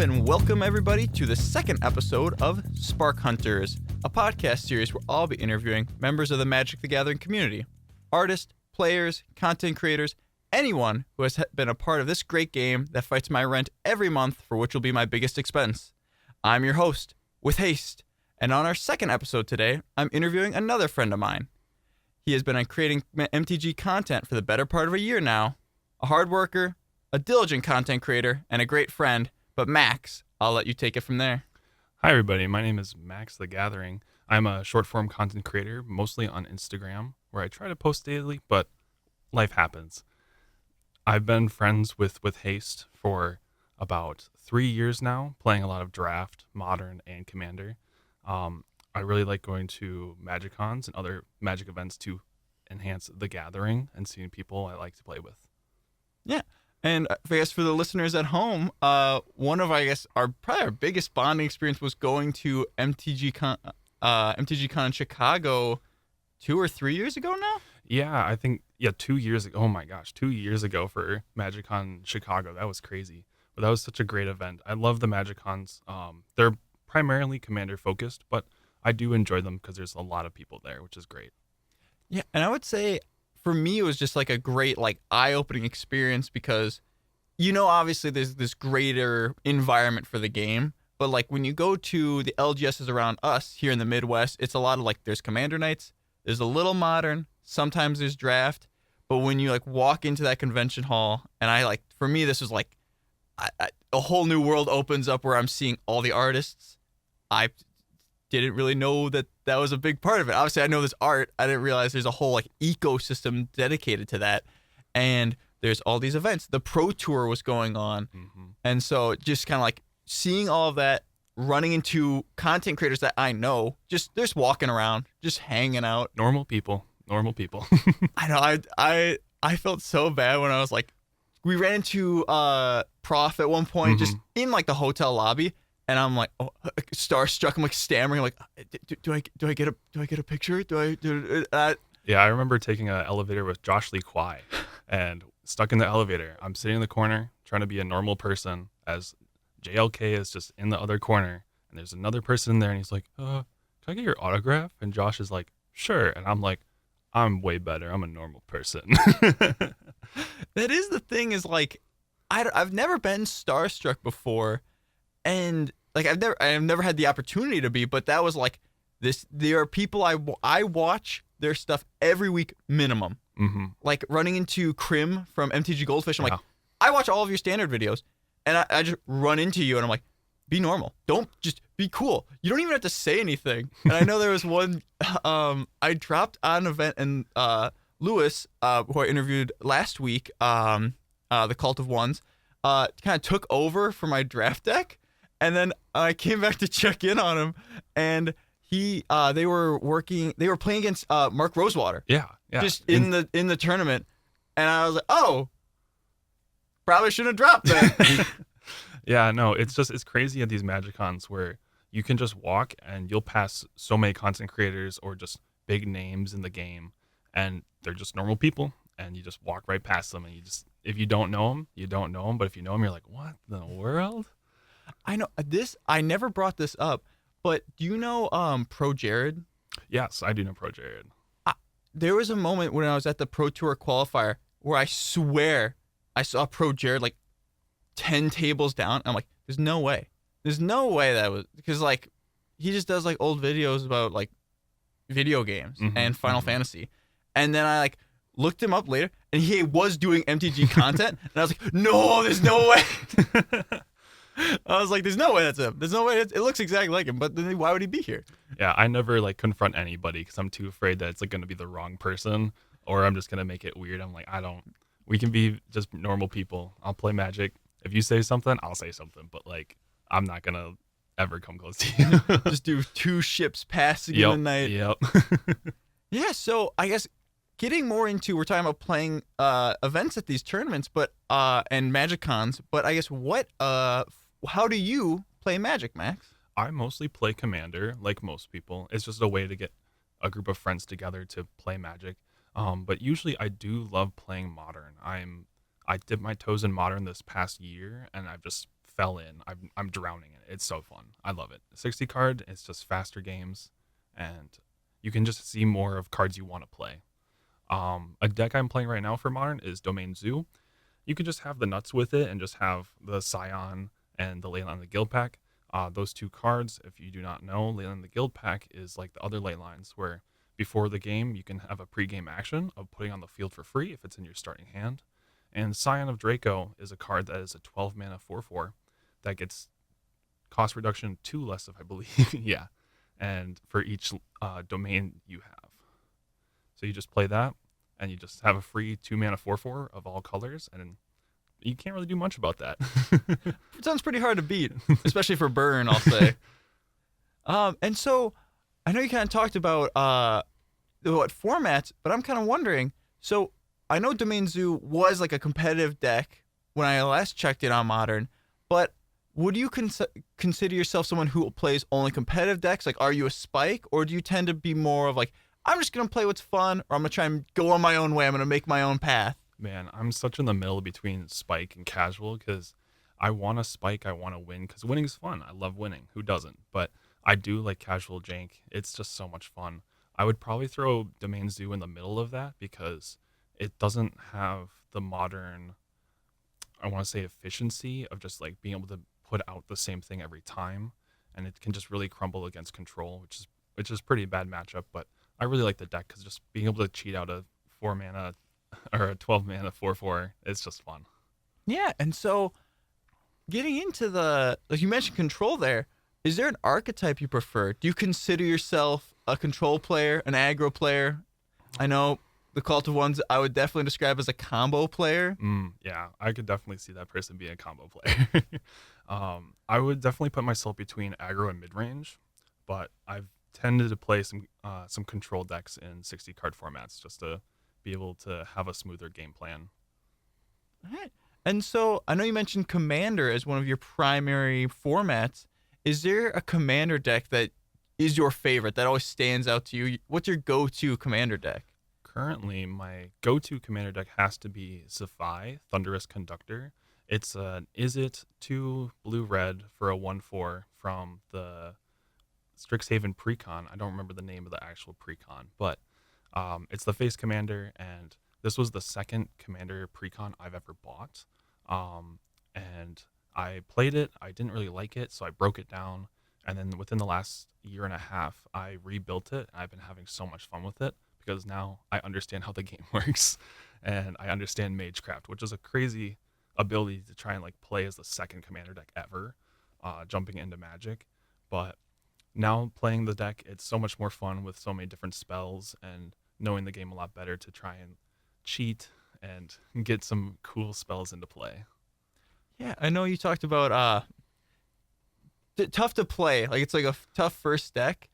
and welcome everybody to the second episode of Sparkhunters, a podcast series where I'll be interviewing members of the Magic the Gathering community. Artists, players, content creators, anyone who has been a part of this great game that fights my rent every month for which will be my biggest expense. I'm your host, with haste, and on our second episode today, I'm interviewing another friend of mine. He has been creating MTG content for the better part of a year now, a hard worker, a diligent content creator, and a great friend. But Max, I'll let you take it from there. Hi everybody, my name is Maxthegathering. I'm a short-form content creator, mostly on Instagram, where I try to post daily, but life happens. I've been friends with Haste for about 3 years now, playing a lot of Draft, Modern, and Commander. I really like going to MagicCons and other Magic events to enhance the gathering and seeing people I like to play with. Yeah. And I guess for the listeners at home, one of our biggest bonding experience was going to MTG Con in Chicago 2 or 3 years ago now. Yeah, I think 2 years ago. Oh my gosh, 2 years ago for MagicCon Chicago. That was crazy, but that was such a great event. I love the MagicCons. They're primarily Commander focused, but I do enjoy them because there's a lot of people there, which is great. Yeah, and I would say, for me, it was just like a great, eye-opening experience because, obviously there's this greater environment for the game. But, when you go to the LGSs around us here in the Midwest, it's a lot of, there's Commander nights, there's a little Modern, sometimes there's Draft. But when you, walk into that convention hall, and for me, this was, a whole new world opens up where I'm seeing all the artists. I didn't really know that was a big part of it. Obviously, I know there's art. I didn't realize there's a whole ecosystem dedicated to that. And there's all these events. The Pro Tour was going on. Mm-hmm. And so just kind of seeing all of that, running into content creators that I know, just walking around, just hanging out. Normal people. I know. I felt so bad when I was we ran into Prof at one point, just in the hotel lobby. And I'm starstruck. I'm stammering. Do I get a picture? Yeah, I remember taking an elevator with Josh Lee Kwai, and stuck in the elevator. I'm sitting in the corner trying to be a normal person, as JLK is just in the other corner, and there's another person in there, and he's like, "Can I get your autograph?" And Josh is like, "Sure." And I'm like, "I'm way better. I'm a normal person." That is the thing. Is I've never been starstruck before. And I've never had the opportunity to be, but that was this. There are people I watch their stuff every week minimum. Mm-hmm. Running into Krim from MTG Goldfish. I'm I watch all of your standard videos, and I just run into you, and I'm be normal. Don't just be cool. You don't even have to say anything. And I know there was one. I dropped on an event, and Lewis, who I interviewed last week, the Cult of Ones, kind of took over for my draft deck. And then I came back to check in on him, and they were playing against Mark Rosewater. Yeah. Just in the tournament, and I was oh, probably shouldn't have dropped that. Yeah, no, it's crazy at these MagicCons where you can just walk and you'll pass so many content creators or just big names in the game, and they're just normal people, and you just walk right past them, and if you don't know them, you don't know them, but if you know them, you're like, what in the world? I know this. I never brought this up, but do you know Pro Jared? Yes, I do know Pro Jared. There was a moment when I was at the Pro Tour qualifier where I swear I saw Pro Jared 10 tables down. I'm there's no way. There's no way that was, because he just does old videos about video games and Final Fantasy, and then I looked him up later, and he was doing MTG content, and I was no, there's no way. I was there's no way that's him. There's no way. It looks exactly like him, but then why would he be here? Yeah, I never confront anybody because I'm too afraid that it's going to be the wrong person, or I'm just going to make it weird. I'm we can be just normal people. I'll play Magic. If you say something, I'll say something, but I'm not going to ever come close to you. Just do 2 ships passing in the night. Yep. Yeah, so I guess getting more into, we're talking about playing events at these tournaments, but and MagicCons, but I guess how do you play Magic, Max? I mostly play Commander, like most people. It's just a way to get a group of friends together to play Magic. But usually I do love playing Modern. I dipped my toes in Modern this past year, and I've just fell in. I'm drowning in it. It's so fun. I love it. 60 card, it's just faster games, and you can just see more of cards you want to play. A deck I'm playing right now for Modern is Domain Zoo. You can just have the nuts with it and just have the Scion and the Leyline the Guild Pack. Those two cards, if you do not know, Leyline the Guild Pack is like the other ley lines where before the game you can have a pre-game action of putting on the field for free if it's in your starting hand. And Scion of Draco is a card that is a 12 mana 4/4 that gets cost reduction 2 less of, I believe. Yeah. And for each domain you have. So you just play that, and you just have a free 2 mana 4/4 of all colors, and you can't really do much about that. It sounds pretty hard to beat, especially for burn, I'll say. And so I know you kind of talked about what formats, but I'm kind of wondering. So I know Domain Zoo was like a competitive deck when I last checked it on Modern, but would you consider yourself someone who plays only competitive decks? Like, are you a Spike, or do you tend to be more of like, I'm just going to play what's fun, or I'm going to try and go on my own way. I'm going to make my own path. Man, I'm such in the middle between Spike and casual because I want to Spike, I want to win because winning is fun. I love winning. Who doesn't? But I do like casual jank. It's just so much fun. I would probably throw Domain Zoo in the middle of that because it doesn't have the modern, I want to say, efficiency of just like being able to put out the same thing every time. And it can just really crumble against control, which is pretty bad matchup. But I really like the deck because just being able to cheat out a 4 mana or a 12 mana 4/4, it's just fun. Yeah, and so getting into like you mentioned control there, is there an archetype you prefer? Do you consider yourself a control player, an aggro player? I know the Cult of Ones I would definitely describe as a combo player. Yeah, I could definitely see that person being a combo player. I would definitely put myself between aggro and mid-range, but I've tended to play some control decks in 60 card formats just to be able to have a smoother game plan. All right. And so I know you mentioned Commander as one of your primary formats. Is there a Commander deck that is your favorite that always stands out to you? What's your go-to Commander deck? Currently, my go-to Commander deck has to be Zephi, Thunderous Conductor. It's an Izzet 2 blue-red for a 1/4 from the Strixhaven Precon. I don't remember the name of the actual Precon, but it's the face commander, and this was the second commander Precon I've ever bought. And I played it. I didn't really like it, so I broke it down. And then within the last year and a half, I rebuilt it. And I've been having so much fun with it because now I understand how the game works, and I understand Magecraft, which is a crazy ability to try and like play as the second commander deck ever, jumping into Magic. But now playing the deck, it's so much more fun with so many different spells and knowing the game a lot better to try and cheat and get some cool spells into play. Yeah, I know you talked about tough to play. Like, it's like a tough first deck.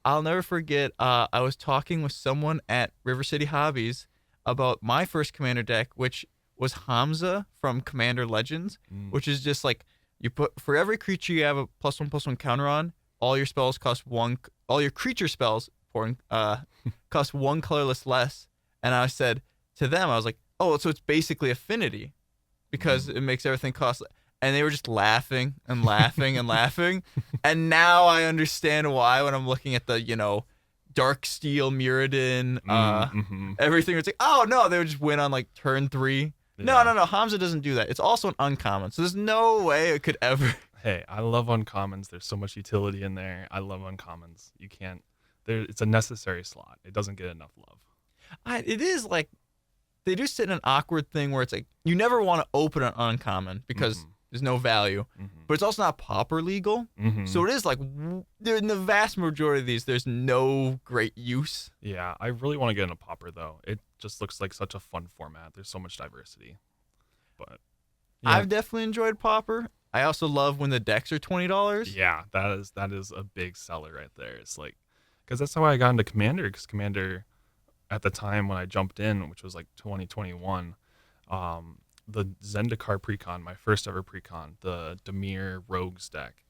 I'll never forget, I was talking with someone at River City Hobbies about my first commander deck, which was Hamza from Commander Legends, which is just like, you put, for every creature you have a +1/+1 counter on, all your spells cost one, all your creature spells cost one colorless less. And I said to them, I was like, oh, so it's basically affinity because it makes everything cost. And they were just laughing and laughing and laughing. And now I understand why when I'm looking at the, Dark Steel, Mirrodin, everything. It's like, oh, no, they would just win on like turn 3. Yeah. No. Hamza doesn't do that. It's also an uncommon. So there's no way it could ever. Hey, I love uncommons. There's so much utility in there. I love uncommons. You can't. It's a necessary slot. It doesn't get enough love. It is like they do sit in an awkward thing where it's like you never want to open an uncommon because there's no value, but it's also not pauper legal. So it is like in the vast majority of these, there's no great use. Yeah, I really want to get in a pauper though. It just looks like such a fun format. There's so much diversity. But yeah. I've definitely enjoyed pauper. I also love when the decks are $20. Yeah, that is a big seller right there. It's like, because that's how I got into Commander. Because Commander, at the time when I jumped in, which was like 2021, the Zendikar Precon, my first ever Precon, the Dimir Rogues deck,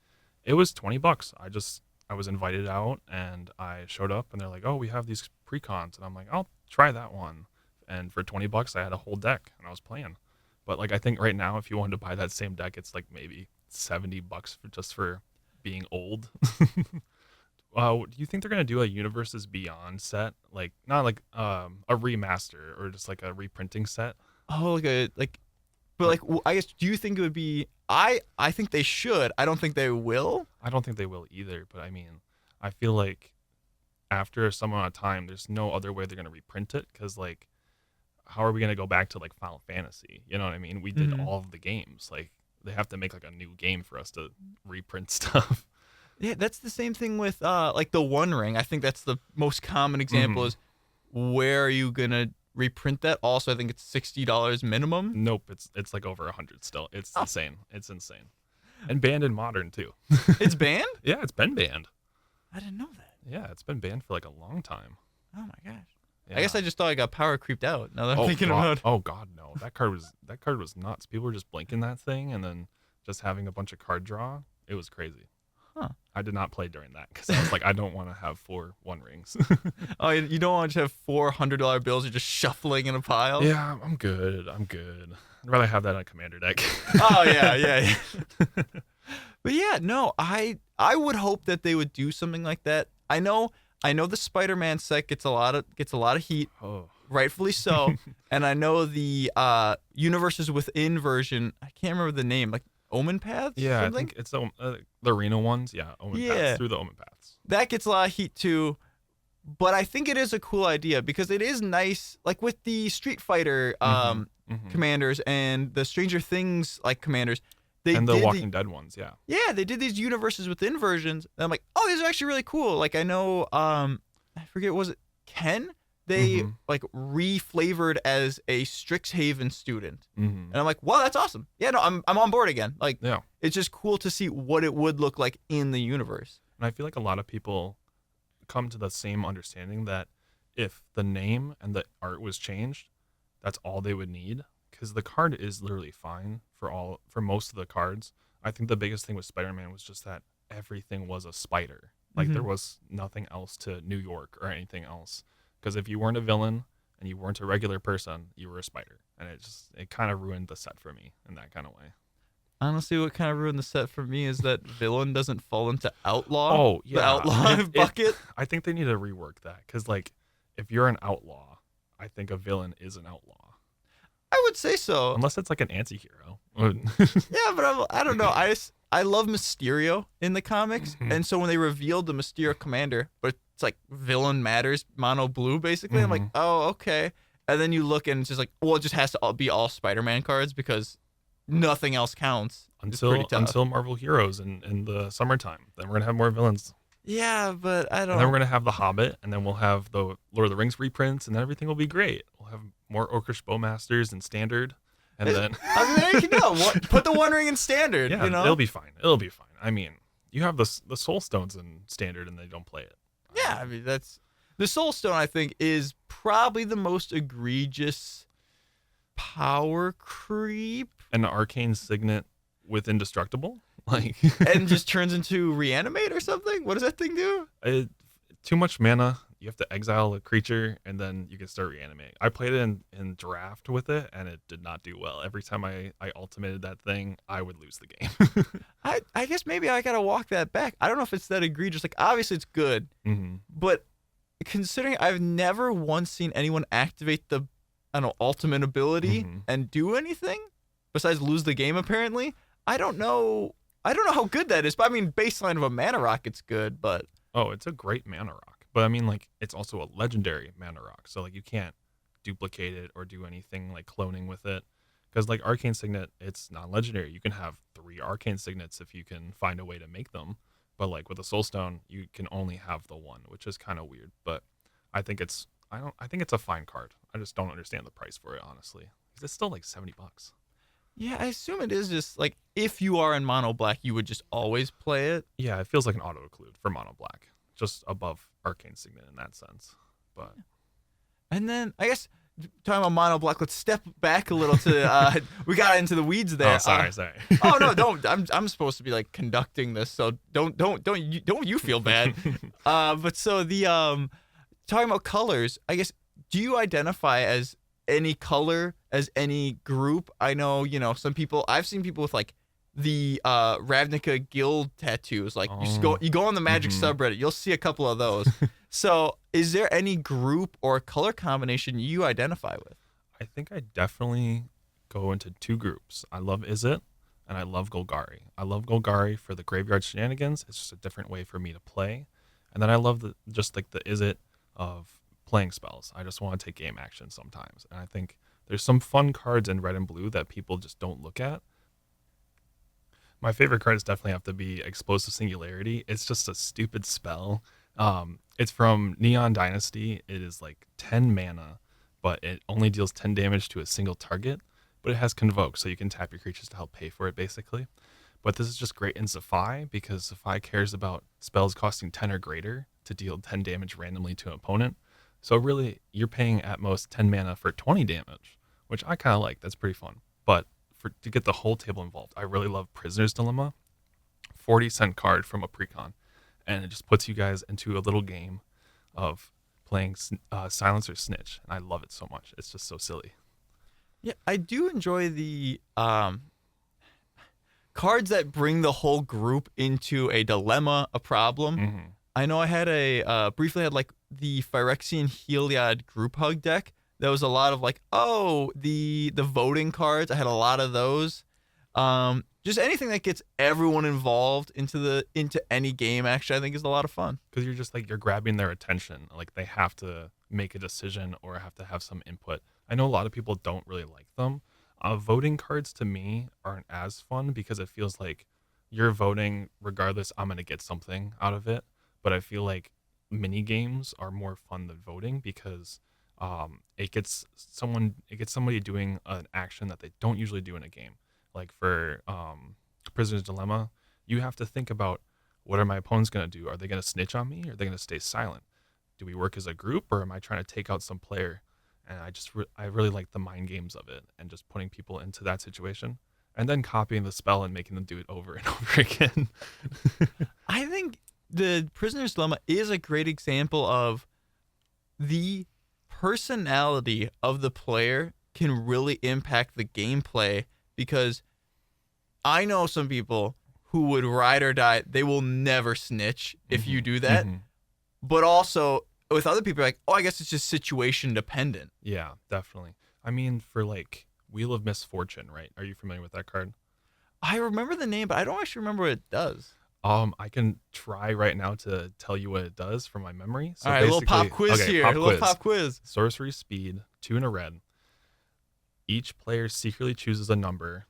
it was $20. I was invited out and I showed up and they're like, oh, we have these Precons, and I'm like, I'll try that one. And for $20, I had a whole deck and I was playing. But like, I think right now, if you wanted to buy that same deck, it's like maybe $70 for being old. Do you think they're gonna do a Universes Beyond set, like not like a remaster or just like a reprinting set? Oh, but like, I guess, do you think it would be? I think they should. I don't think they will. I don't think they will either, but I mean, I feel like after some amount of time, there's no other way they're gonna reprint it, because like, how are we gonna go back to like Final Fantasy? You know what I mean? We did all of the games. Like, they have to make like a new game for us to reprint stuff. Yeah, that's the same thing with like the One Ring. I think that's the most common example is where are you gonna reprint that? Also, I think it's $60 minimum. Nope, it's like over 100 still. It's insane. It's insane. And banned in Modern too. It's banned? Yeah, it's been banned. I didn't know that. Yeah, it's been banned for like a long time. Oh my gosh. Yeah. I guess I just thought I got power creeped out. Now that I'm thinking about. Oh god, no. That card was nuts. People were just blinking that thing and then just having a bunch of card draw. It was crazy. Huh. I did not play during that because I was like, I don't want to have 4 One Rings. Oh, you don't want to have $400 bills you're just shuffling in a pile? Yeah, I'm good. I'd rather have that on a commander deck. Oh yeah. But yeah, no, I would hope that they would do something like that. I know the Spider-Man set gets a lot of heat, rightfully so, and I know the Universes Within version. I can't remember the name, like Omen Paths. Yeah, something? I think it's the arena ones. Yeah, Omen Paths, through the Omen Paths. That gets a lot of heat too, but I think it is a cool idea because it is nice, like with the Street Fighter commanders and the Stranger Things like commanders. And the Walking Dead ones, yeah. Yeah, they did these Universes Within versions. And I'm like, oh, these are actually really cool. Like, I know, I forget, was it Ken? They, like, re-flavored as a Strixhaven student. And I'm like, wow, that's awesome. Yeah, no, I'm on board again. Like, yeah. It's just cool to see what it would look like in the universe. And I feel like a lot of people come to the same understanding that if the name and the art was changed, that's all they would need. Because the card is literally fine for most of the cards. I think the biggest thing with Spider-Man was just that everything was a spider. Like there was nothing else to New York or anything else. Because if you weren't a villain and you weren't a regular person, you were a spider. And it kind of ruined the set for me in that kind of way. Honestly, what kind of ruined the set for me is that villain doesn't fall into outlaw. Oh, yeah. The outlaw bucket. I think they need to rework that. Because, like, if you're an outlaw, I think a villain is an outlaw. I would say so. Unless it's like an anti-hero. Yeah, but I don't know. I love Mysterio in the comics. And so when they revealed the Mysterio commander, but it's like villain matters, mono blue, basically. I'm like, oh, okay. And then you look and it's just like, well, it just has to be all Spider-Man cards because nothing else counts. Until Marvel Heroes in the summertime. Then we're going to have more villains. Yeah, but I don't know. And then we're going to have The Hobbit, and then we'll have the Lord of the Rings reprints, and then everything will be great. We'll have more Orcish Bowmasters in Standard, and then... I mean, put the One Ring in Standard, yeah, you know? It'll be fine. It'll be fine. I mean, you have the Soul Stones in Standard, and they don't play it. Yeah, I mean, that's... The Soul Stone, I think, is probably the most egregious power creep. An Arcane Signet with Indestructible? Like and just turns into Reanimate or something? What does that thing do? Too much mana. You have to exile a creature, and then you can start Reanimating. I played it in draft with it, and it did not do well. Every time I ultimated that thing, I would lose the game. I guess maybe I gotta walk that back. I don't know if it's that egregious. Like, obviously it's good, but considering I've never once seen anyone activate the, I don't know, ultimate ability and do anything besides lose the game, apparently, I don't know how good that is, but I mean, baseline of a mana rock, it's good, but... Oh, it's a great mana rock. But I mean, like, it's also a legendary mana rock, so, like, you can't duplicate it or do anything, like, cloning with it. Because, like, Arcane Signet, it's non-legendary. You can have 3 Arcane Signets if you can find a way to make them. But, like, with a Soulstone, you can only have the one, which is kind of weird. But I think it's a fine card. I just don't understand the price for it, honestly. Because it's still, like, $70. Yeah, I assume it is just, like, if you are in mono black, you would just always play it. Yeah, it feels like an auto-occlude for mono black. Just above Arcane Signet in that sense. But and then, I guess, talking about mono black, let's step back a little to, we got into the weeds there. Oh, sorry. Oh, no, don't. I'm supposed to be, like, conducting this, so don't you feel bad. But so talking about colors, I guess, do you identify as any color, as any group? I know, some people, I've seen people with like the Ravnica guild tattoos. Like Oh. you go on the Magic Mhm. subreddit, you'll see a couple of those. So, is there any group or color combination you identify with? I think I definitely go into two groups. I love Izzet and I love Golgari. I love Golgari for the graveyard shenanigans. It's just a different way for me to play. And then I love just like the Izzet of playing spells. I just want to take game action sometimes. And I think there's some fun cards in red and blue that people just don't look at. My favorite cards definitely have to be Explosive Singularity. It's just a stupid spell. It's from Neon Dynasty. It is like 10 mana, but it only deals 10 damage to a single target. But it has Convoke, so you can tap your creatures to help pay for it, basically. But this is just great in Zephi because Zephi cares about spells costing 10 or greater to deal 10 damage randomly to an opponent. So really, you're paying at most 10 mana for 20 damage, which I kind of like. That's pretty fun. But to get the whole table involved, I really love Prisoner's Dilemma, 40-cent card from a precon, and it just puts you guys into a little game of playing Silence or Snitch, and I love it so much. It's just so silly. Yeah, I do enjoy the cards that bring the whole group into a dilemma, a problem. Mm-hmm. I know I had briefly had like the Phyrexian Heliod group hug deck. There was a lot of like, the voting cards. I had a lot of those. Just anything that gets everyone involved into any game. Actually, I think is a lot of fun. Because you're just like you're grabbing their attention. Like they have to make a decision or have to have some input. I know a lot of people don't really like them. Voting cards to me aren't as fun because it feels like you're voting regardless. I'm gonna get something out of it. But I feel like mini games are more fun than voting because it gets somebody doing an action that they don't usually do in a game. Like for Prisoner's Dilemma, you have to think about what are my opponents going to do? Are they going to snitch on me? Or are they going to stay silent? Do we work as a group or am I trying to take out some player? And I really like the mind games of it and just putting people into that situation and then copying the spell and making them do it over and over again. I think the Prisoner's Dilemma is a great example of the personality of the player can really impact the gameplay because I know some people who would ride or die. They will never snitch if you do that. Mm-hmm. But also with other people, like, I guess it's just situation dependent. Yeah, definitely. I mean, for like Wheel of Misfortune, right? Are you familiar with that card? I remember the name, but I don't actually remember what it does. I can try right now to tell you what it does from my memory. So all right, a little pop quiz here. A little pop quiz. Sorcery speed, 2 and a red. Each player secretly chooses a number.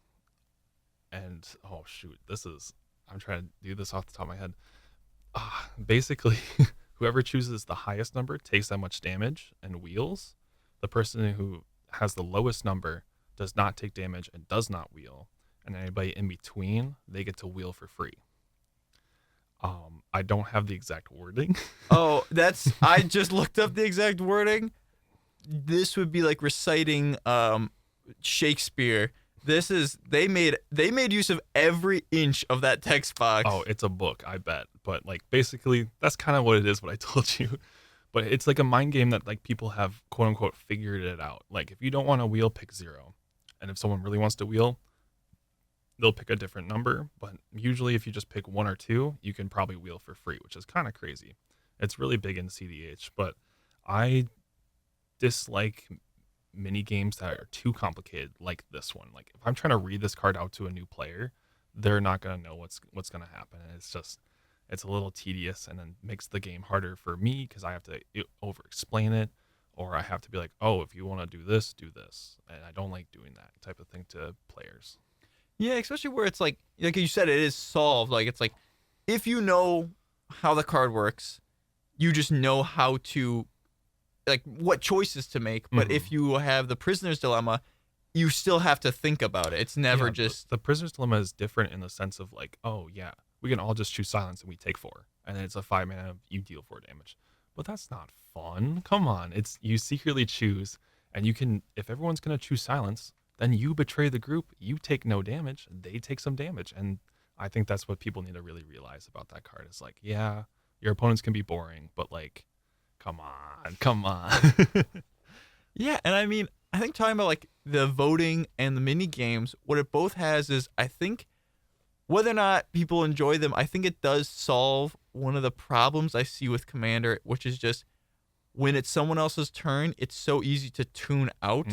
And, oh, shoot, I'm trying to do this off the top of my head. Basically, whoever chooses the highest number takes that much damage and wheels. The person who has the lowest number does not take damage and does not wheel. And anybody in between, they get to wheel for free. I don't have the exact wording. I just looked up the exact wording. This would be like reciting Shakespeare. They made use of every inch of that text box. Oh, it's a book, I bet. But like basically that's kind of what it is, what I told you. But it's like a mind game that like people have quote unquote figured it out. Like if you don't want to wheel, pick 0. And if someone really wants to wheel, they'll pick a different number. But usually if you just pick 1 or 2, you can probably wheel for free, which is kind of crazy. It's really big in CDH, but I dislike mini games that are too complicated like this one. Like if I'm trying to read this card out to a new player, they're not going to know what's going to happen. And it's a little tedious and then makes the game harder for me because I have to over explain it, or I have to be like, oh, if you want to do this, do this. And I don't like doing that type of thing to players. Yeah, especially where it's like you said, it is solved. Like it's like if you know how the card works, you just know how to like what choices to make. But if you have the Prisoner's Dilemma, you still have to think about it. It's never just the Prisoner's Dilemma is different in the sense of like, oh yeah, we can all just choose silence and we take 4, and then it's a 5 mana, you deal 4 damage. But that's not fun. Come on, it's you secretly choose, and you can if everyone's gonna choose silence, then you betray the group. You take no damage, they take some damage, and I think that's what people need to really realize about that card. Is like, yeah, your opponents can be boring, but like, come on. Yeah, and I mean, I think talking about like the voting and the mini games, what it both has is I think whether or not people enjoy them, I think it does solve one of the problems I see with Commander, which is just when it's someone else's turn, it's so easy to tune out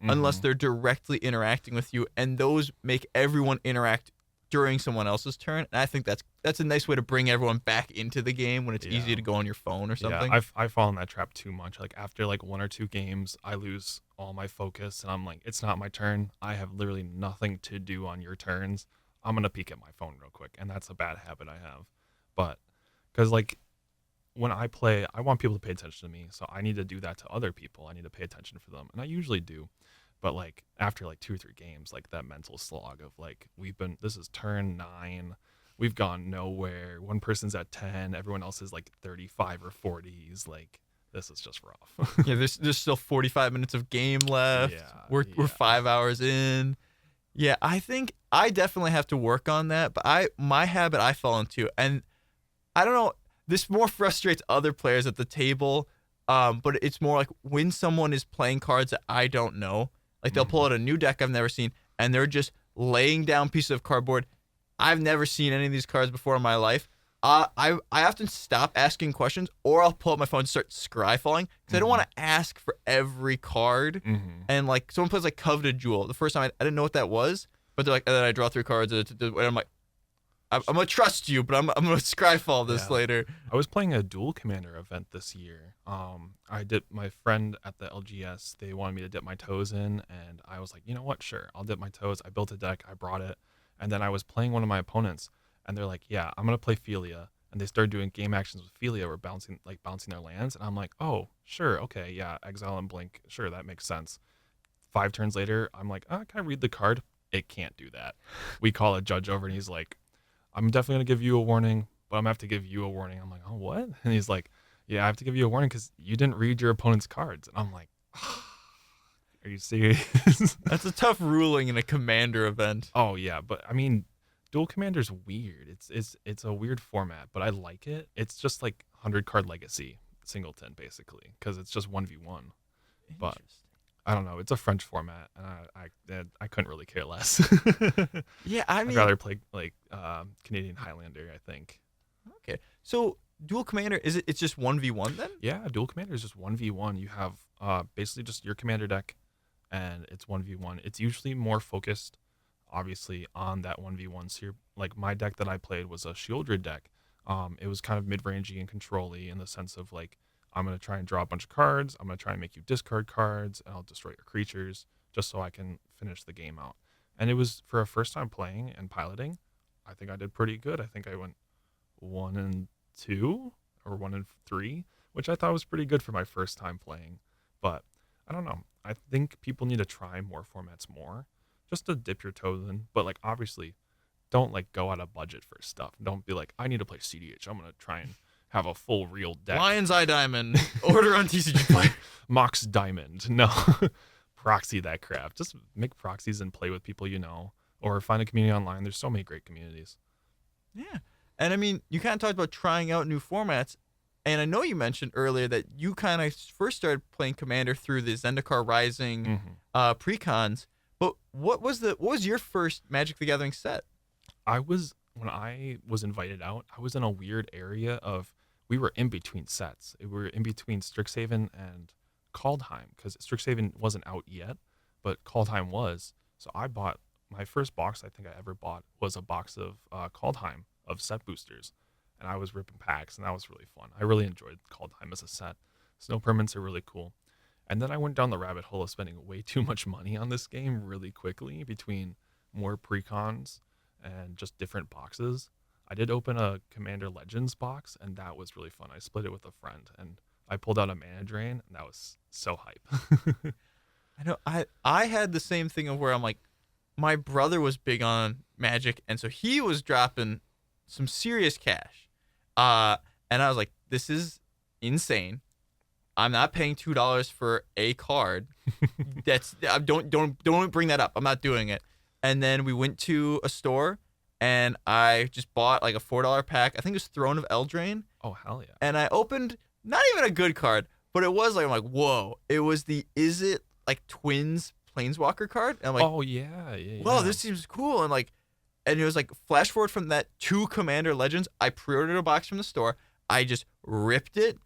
unless they're directly interacting with you, and those make everyone interact during someone else's turn. And I think that's a nice way to bring everyone back into the game when it's easy to go on your phone or something. Yeah, I fall in that trap too much. Like after like 1 or 2 games, I lose all my focus, and I'm like, it's not my turn. I have literally nothing to do on your turns. I'm gonna peek at my phone real quick, and that's a bad habit I have. But because like when I play, I want people to pay attention to me, so I need to do that to other people. I need to pay attention for them, and I usually do. But like after like 2 or 3 games, like that mental slog of like this is turn 9, we've gone nowhere. One person's at 10, everyone else is like 35 or 40s. Like this is just rough. Yeah, there's still 45 minutes of game left. Yeah, we're 5 hours in. Yeah, I think I definitely have to work on that. But my habit I fall into, and I don't know, this more frustrates other players at the table. But it's more like when someone is playing cards that I don't know. Like they'll pull out a new deck I've never seen, and they're just laying down pieces of cardboard. I've never seen any of these cards before in my life. I often stop asking questions, or I'll pull up my phone and start scryfalling because I don't want to ask for every card. And like someone plays like Coveted Jewel. The first time I didn't know what that was, but they're like, and then I draw 3 cards, and I'm like, I'm gonna trust you, but I'm gonna scryfall this later. I was playing a dual commander event this year. I did my friend at the LGS. They wanted me to dip my toes in, and I was like, you know what? Sure, I'll dip my toes. I built a deck. I brought it, and then I was playing one of my opponents, and they're like, yeah, I'm gonna play Philia, and they started doing game actions with Philia, where bouncing their lands, and I'm like, oh, sure, okay, yeah, exile and blink, sure, that makes sense. 5 turns later, I'm like, can I read the card? It can't do that. We call a judge over, and he's like, I'm definitely going to give you a warning, but I'm going to have to give you a warning. I'm like, oh, what? And he's like, yeah, I have to give you a warning because you didn't read your opponent's cards. And I'm like, are you serious? That's a tough ruling in a commander event. Oh, yeah. But, I mean, dual commander's weird. It's a weird format, but I like it. It's just like 100-card legacy singleton, basically, because it's just 1v1. But I don't know. It's a French format, and I couldn't really care less. Yeah, I mean, I'd rather play like Canadian Highlander, I think. Okay, so dual commander it's just 1v1 then? Yeah, dual commander is just 1v1. You have basically just your commander deck, and it's 1v1. It's usually more focused, obviously, on that 1v1. So like my deck that I played was a Shieldred deck. It was kind of mid-rangey and control-y in the sense of like, I'm going to try and draw a bunch of cards. I'm going to try and make you discard cards, and I'll destroy your creatures just so I can finish the game out. And it was, for a first time playing and piloting, I think I did pretty good. I think I went 1-2 or 1-3, which I thought was pretty good for my first time playing. But I don't know. I think people need to try more formats more just to dip your toes in. But like, obviously, don't like go out of budget for stuff. Don't be like, I need to play CDH. I'm going to try and have a full real deck. Lion's Eye Diamond. Order on TCG Player. Mox Diamond. No. Proxy that crap. Just make proxies and play with people you know. Or find a community online. There's so many great communities. Yeah. And I mean, you kind of talked about trying out new formats. And I know you mentioned earlier that you kind of first started playing Commander through the Zendikar Rising precons. But what was your first Magic the Gathering set? When I was invited out, I was in a weird area of, we were in between sets. We were in between Strixhaven and Kaldheim, because Strixhaven wasn't out yet, but Kaldheim was. So I bought, my first box I think I ever bought was a box of Kaldheim of set boosters, and I was ripping packs, and that was really fun. I really enjoyed Kaldheim as a set. Snow permanents are really cool. And then I went down the rabbit hole of spending way too much money on this game really quickly between more precons and just different boxes. I did open a Commander Legends box, and that was really fun. I split it with a friend, and I pulled out a Mana Drain, and that was so hype. I know I had the same thing of where I'm like, my brother was big on Magic, and so he was dropping some serious cash. And I was like, this is insane. I'm not paying $2 for a card. Don't bring that up. I'm not doing it. And then we went to a store, and I just bought like a $4 pack. I think it was Throne of Eldraine. Oh, hell yeah. And I opened not even a good card, but it was like, I'm like, whoa. It was the Is It like Twins Planeswalker card? And I'm like, oh, yeah. Whoa, this seems cool. And And it was like flash forward from that to Commander Legends. I pre-ordered a box from the store. I just ripped it,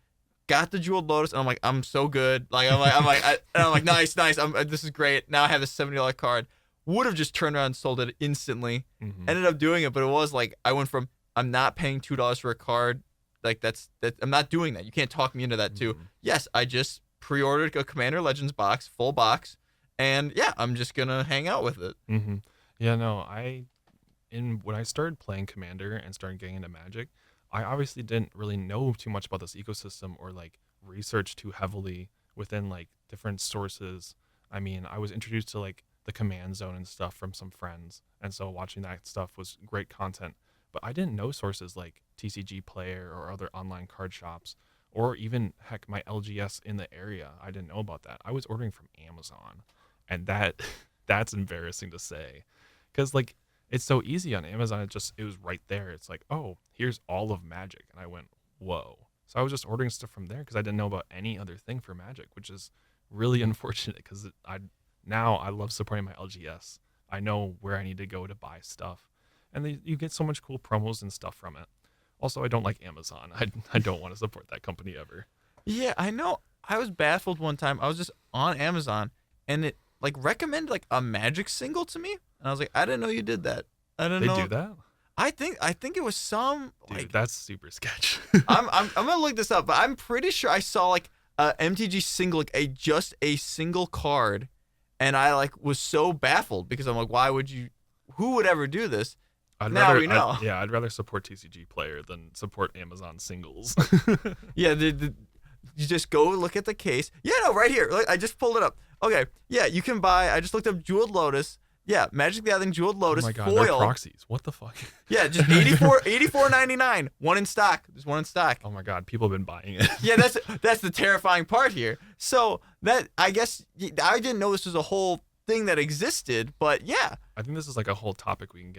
got the Jeweled Lotus, and I'm like, I'm so good. I'm like, nice. This is great. Now I have a $70 card. Would have just turned around and sold it instantly. Ended up doing it, but it was like I went from I'm not paying $2 for a card. Like that. I'm not doing that. You can't talk me into that too. Yes, I just pre-ordered a Commander Legends box, full box, and yeah, I'm just gonna hang out with it. Yeah, no, when I started playing Commander and started getting into Magic, I obviously didn't really know too much about this ecosystem or like research too heavily within like different sources. I mean, I was introduced to like the Command Zone and stuff from some friends, and so watching that stuff was great content. But I didn't know sources like TCG Player or other online card shops, or even heck my LGS in the area. I didn't know about that. I was ordering from Amazon, and that's embarrassing to say, because like it's so easy on Amazon. It was right there. It's like, oh, here's all of Magic, and I went, whoa. So I was just ordering stuff from there because I didn't know about any other thing for Magic, which is really unfortunate because now I love supporting my LGS. I know where I need to go to buy stuff, and you get so much cool promos and stuff from it. Also, I don't like Amazon. I don't want to support that company ever. Yeah, I know. I was baffled one time. I was just on Amazon, and it like recommended like a Magic single to me, and I was like, I didn't know you did that. I didn't know. They do that? I think it was some. Dude, like, that's super sketch. I'm gonna look this up, but I'm pretty sure I saw like a MTG single, like just a single card, and I like was so baffled because I'm like, why would you? Who would ever do this? We know. I'd rather support TCG Player than support Amazon singles. Yeah, you just go look at the case. Yeah, no, right here. Like, I just pulled it up. Okay, yeah, you can buy. I just looked up Jeweled Lotus. Yeah, Magic the Gathering Jeweled Lotus oh my God, foil. they're proxies. What the fuck? Yeah, just $84.99. One in stock. There's one in stock. Oh my God, people have been buying it. Yeah, that's the terrifying part here. So that I guess I didn't know this was a whole thing that existed, but yeah. I think this is like a whole topic we can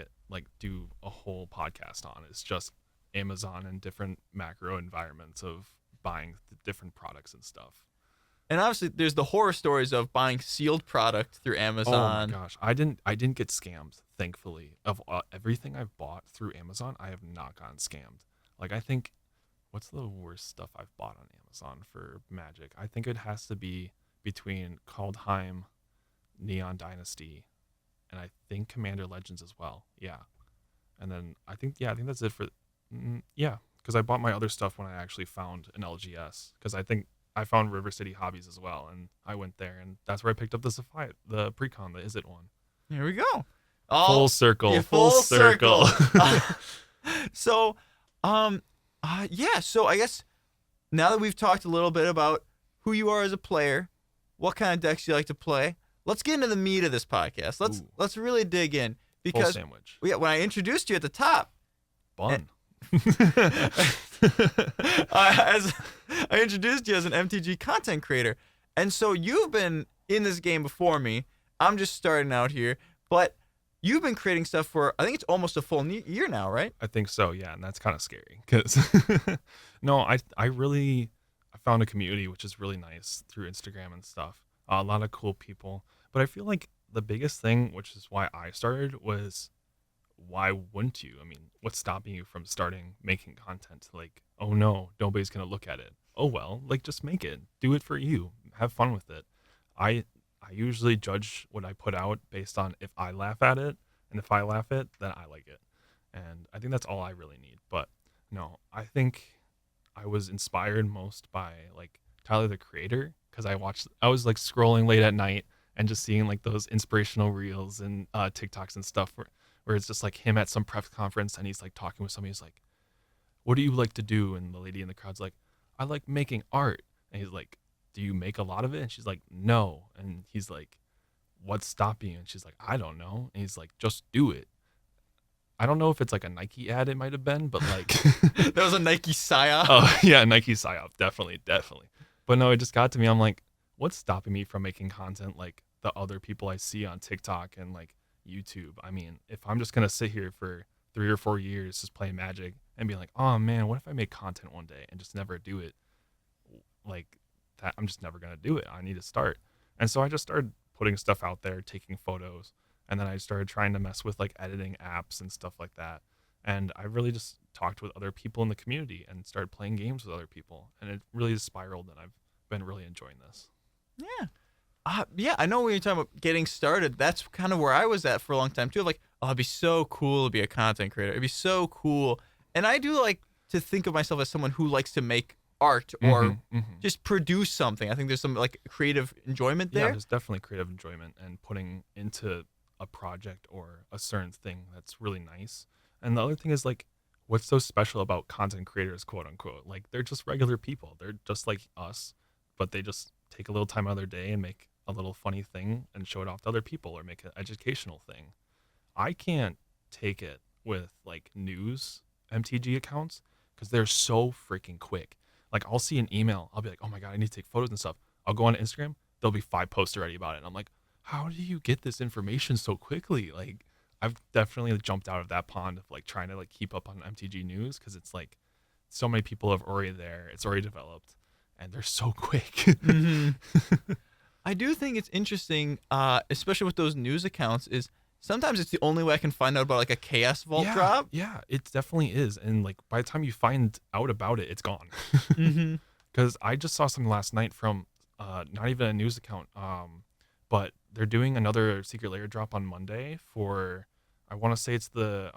do a whole podcast on. It's just Amazon and different macro environments of buying the different products and stuff. And obviously, there's the horror stories of buying sealed product through Amazon. Oh my gosh, I didn't get scammed. Thankfully, of everything I've bought through Amazon, I have not gotten scammed. Like I think, what's the worst stuff I've bought on Amazon for Magic? I think it has to be between Kaldheim, Neon Dynasty, and I think Commander Legends as well. Yeah, and then I think that's it for. Because I bought my other stuff when I actually found an LGS. Because I think I found River City Hobbies as well, and I went there, and that's where I picked up the Precon, the Is It one. Here we go. Full circle. Yeah, full circle. So, yeah. So I guess now that we've talked a little bit about who you are as a player, what kind of decks you like to play, let's get into the meat of this podcast. Let's really dig in because full sandwich. When I introduced you at the top, bun. As I introduced you as an MTG content creator, and so you've been in this game before me. I'm just starting out here, but you've been creating stuff for I think it's almost a full year now, right? I think so, yeah, and that's kind of scary because no, I found a community which is really nice through Instagram and stuff. A lot of cool people, but I feel like the biggest thing, which is why I started, was why wouldn't you? I mean, what's stopping you from starting making content? Like, oh no, nobody's gonna look at it. Oh well, like just make it. Do it for you. Have fun with it. I usually judge what I put out based on if I laugh at it, and if I laugh at it, then I like it. And I think that's all I really need. But no, I think I was inspired most by like Tyler the Creator because I was like scrolling late at night and just seeing like those inspirational reels and TikToks and stuff where it's just like him at some press conference and he's like talking with somebody. He's like, what do you like to do? And the lady in the crowd's like, I like making art. And he's like, do you make a lot of it? And she's like, no. And he's like, what's stopping you? And she's like, I don't know. And he's like, just do it. I don't know if it's like a Nike ad it might have been, but like that was a Nike psyop. Oh yeah, Nike psyop, definitely. But no, it just got to me. I'm like, what's stopping me from making content like the other people I see on TikTok and like YouTube? I mean, if I'm just gonna sit here for 3 or 4 years just playing Magic and be like, oh man, what if I make content one day and just never do it? Like that, I'm just never gonna do it. I need to start. And so I just started putting stuff out there, taking photos, And then I started trying to mess with like editing apps and stuff like that. And I really just talked with other people in the community and started playing games with other people. And it really has spiraled, and I've been really enjoying this. Yeah. Yeah, I know when you're talking about getting started, that's kind of where I was at for a long time too. Like, oh, it'd be so cool to be a content creator. It'd be so cool. And I do like to think of myself as someone who likes to make art or just produce something. I think there's some like creative enjoyment there. Yeah, there's definitely creative enjoyment and putting into a project or a certain thing that's really nice. And the other thing is like, what's so special about content creators, quote unquote? Like, they're just regular people. They're just like us, but they just take a little time out of their day and make a little funny thing and show it off to other people or make an educational thing. I can't take it with like news MTG accounts because they're so freaking quick. Like, I'll see an email, I'll be like, oh my God, I need to take photos and stuff. I'll go on Instagram, there'll be 5 posts already about it. And I'm like, how do you get this information so quickly? Like, I've definitely jumped out of that pond of like trying to like keep up on MTG news because it's like so many people have already there, it's already developed, and they're so quick. I do think it's interesting, especially with those news accounts, is sometimes it's the only way I can find out about like a Chaos Vault drop. Yeah, it definitely is. And like by the time you find out about it, it's gone. Because I just saw something last night from not even a news account, but they're doing another secret layer drop on Monday for, I want to say it's the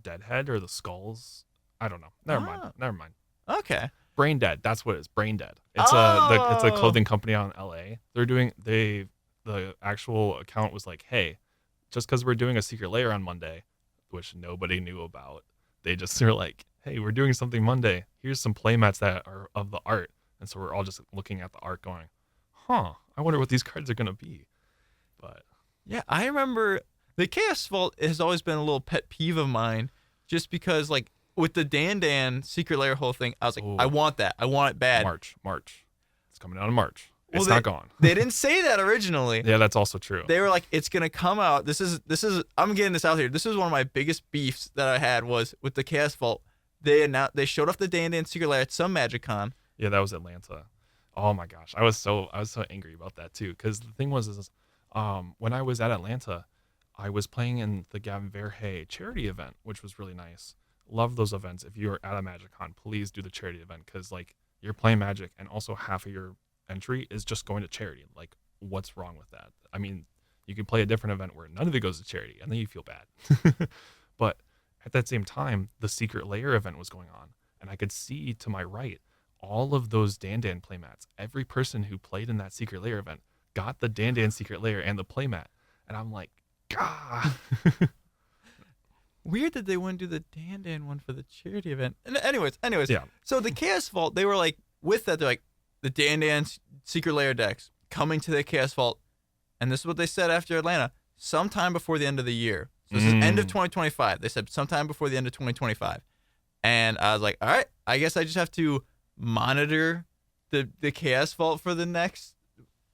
Deadhead or the Skulls. I don't know. Never mind. Okay. Brain Dead. That's what it is. Brain Dead. It's a clothing company out in LA. The actual account was like, hey, just because we're doing a secret layer on Monday, which nobody knew about, they just were like, hey, we're doing something Monday. Here's some playmats that are of the art. And so we're all just looking at the art going, I wonder what these cards are going to be. But yeah, I remember the Chaos Vault has always been a little pet peeve of mine just because like with the Dan secret layer whole thing, I was like, I want that. I want it bad. March. It's coming out in March. It's not gone. They didn't say that originally. Yeah, that's also true. They were like, it's going to come out. This is I'm getting this out here. This is one of my biggest beefs that I had was with the Chaos Vault. They showed off the Dan secret layer at some MagicCon. Yeah, that was Atlanta. Oh my gosh. I was so angry about that too. Cause the thing was when I was at Atlanta, I was playing in the Gavin Verhey charity event, which was really nice. Love those events. If you're at a MagicCon, please do the charity event because like you're playing Magic and also half of your entry is just going to charity. Like, what's wrong with that? I mean, you could play a different event where none of it goes to charity and then you feel bad. But at that same time, the secret layer event was going on and I could see to my right all of those Dan playmats. Every person who played in that secret layer event got the Dan secret layer and the playmat. And I'm like, God. Weird that they wouldn't do the Dan one for the charity event. And anyways. Yeah. So the Chaos Vault, they were like, with that, they're like, the Dan secret layer decks coming to the Chaos Vault. And this is what they said after Atlanta, sometime before the end of the year. So this is end of 2025. They said sometime before the end of 2025. And I was like, all right, I guess I just have to monitor the Chaos Vault for the next.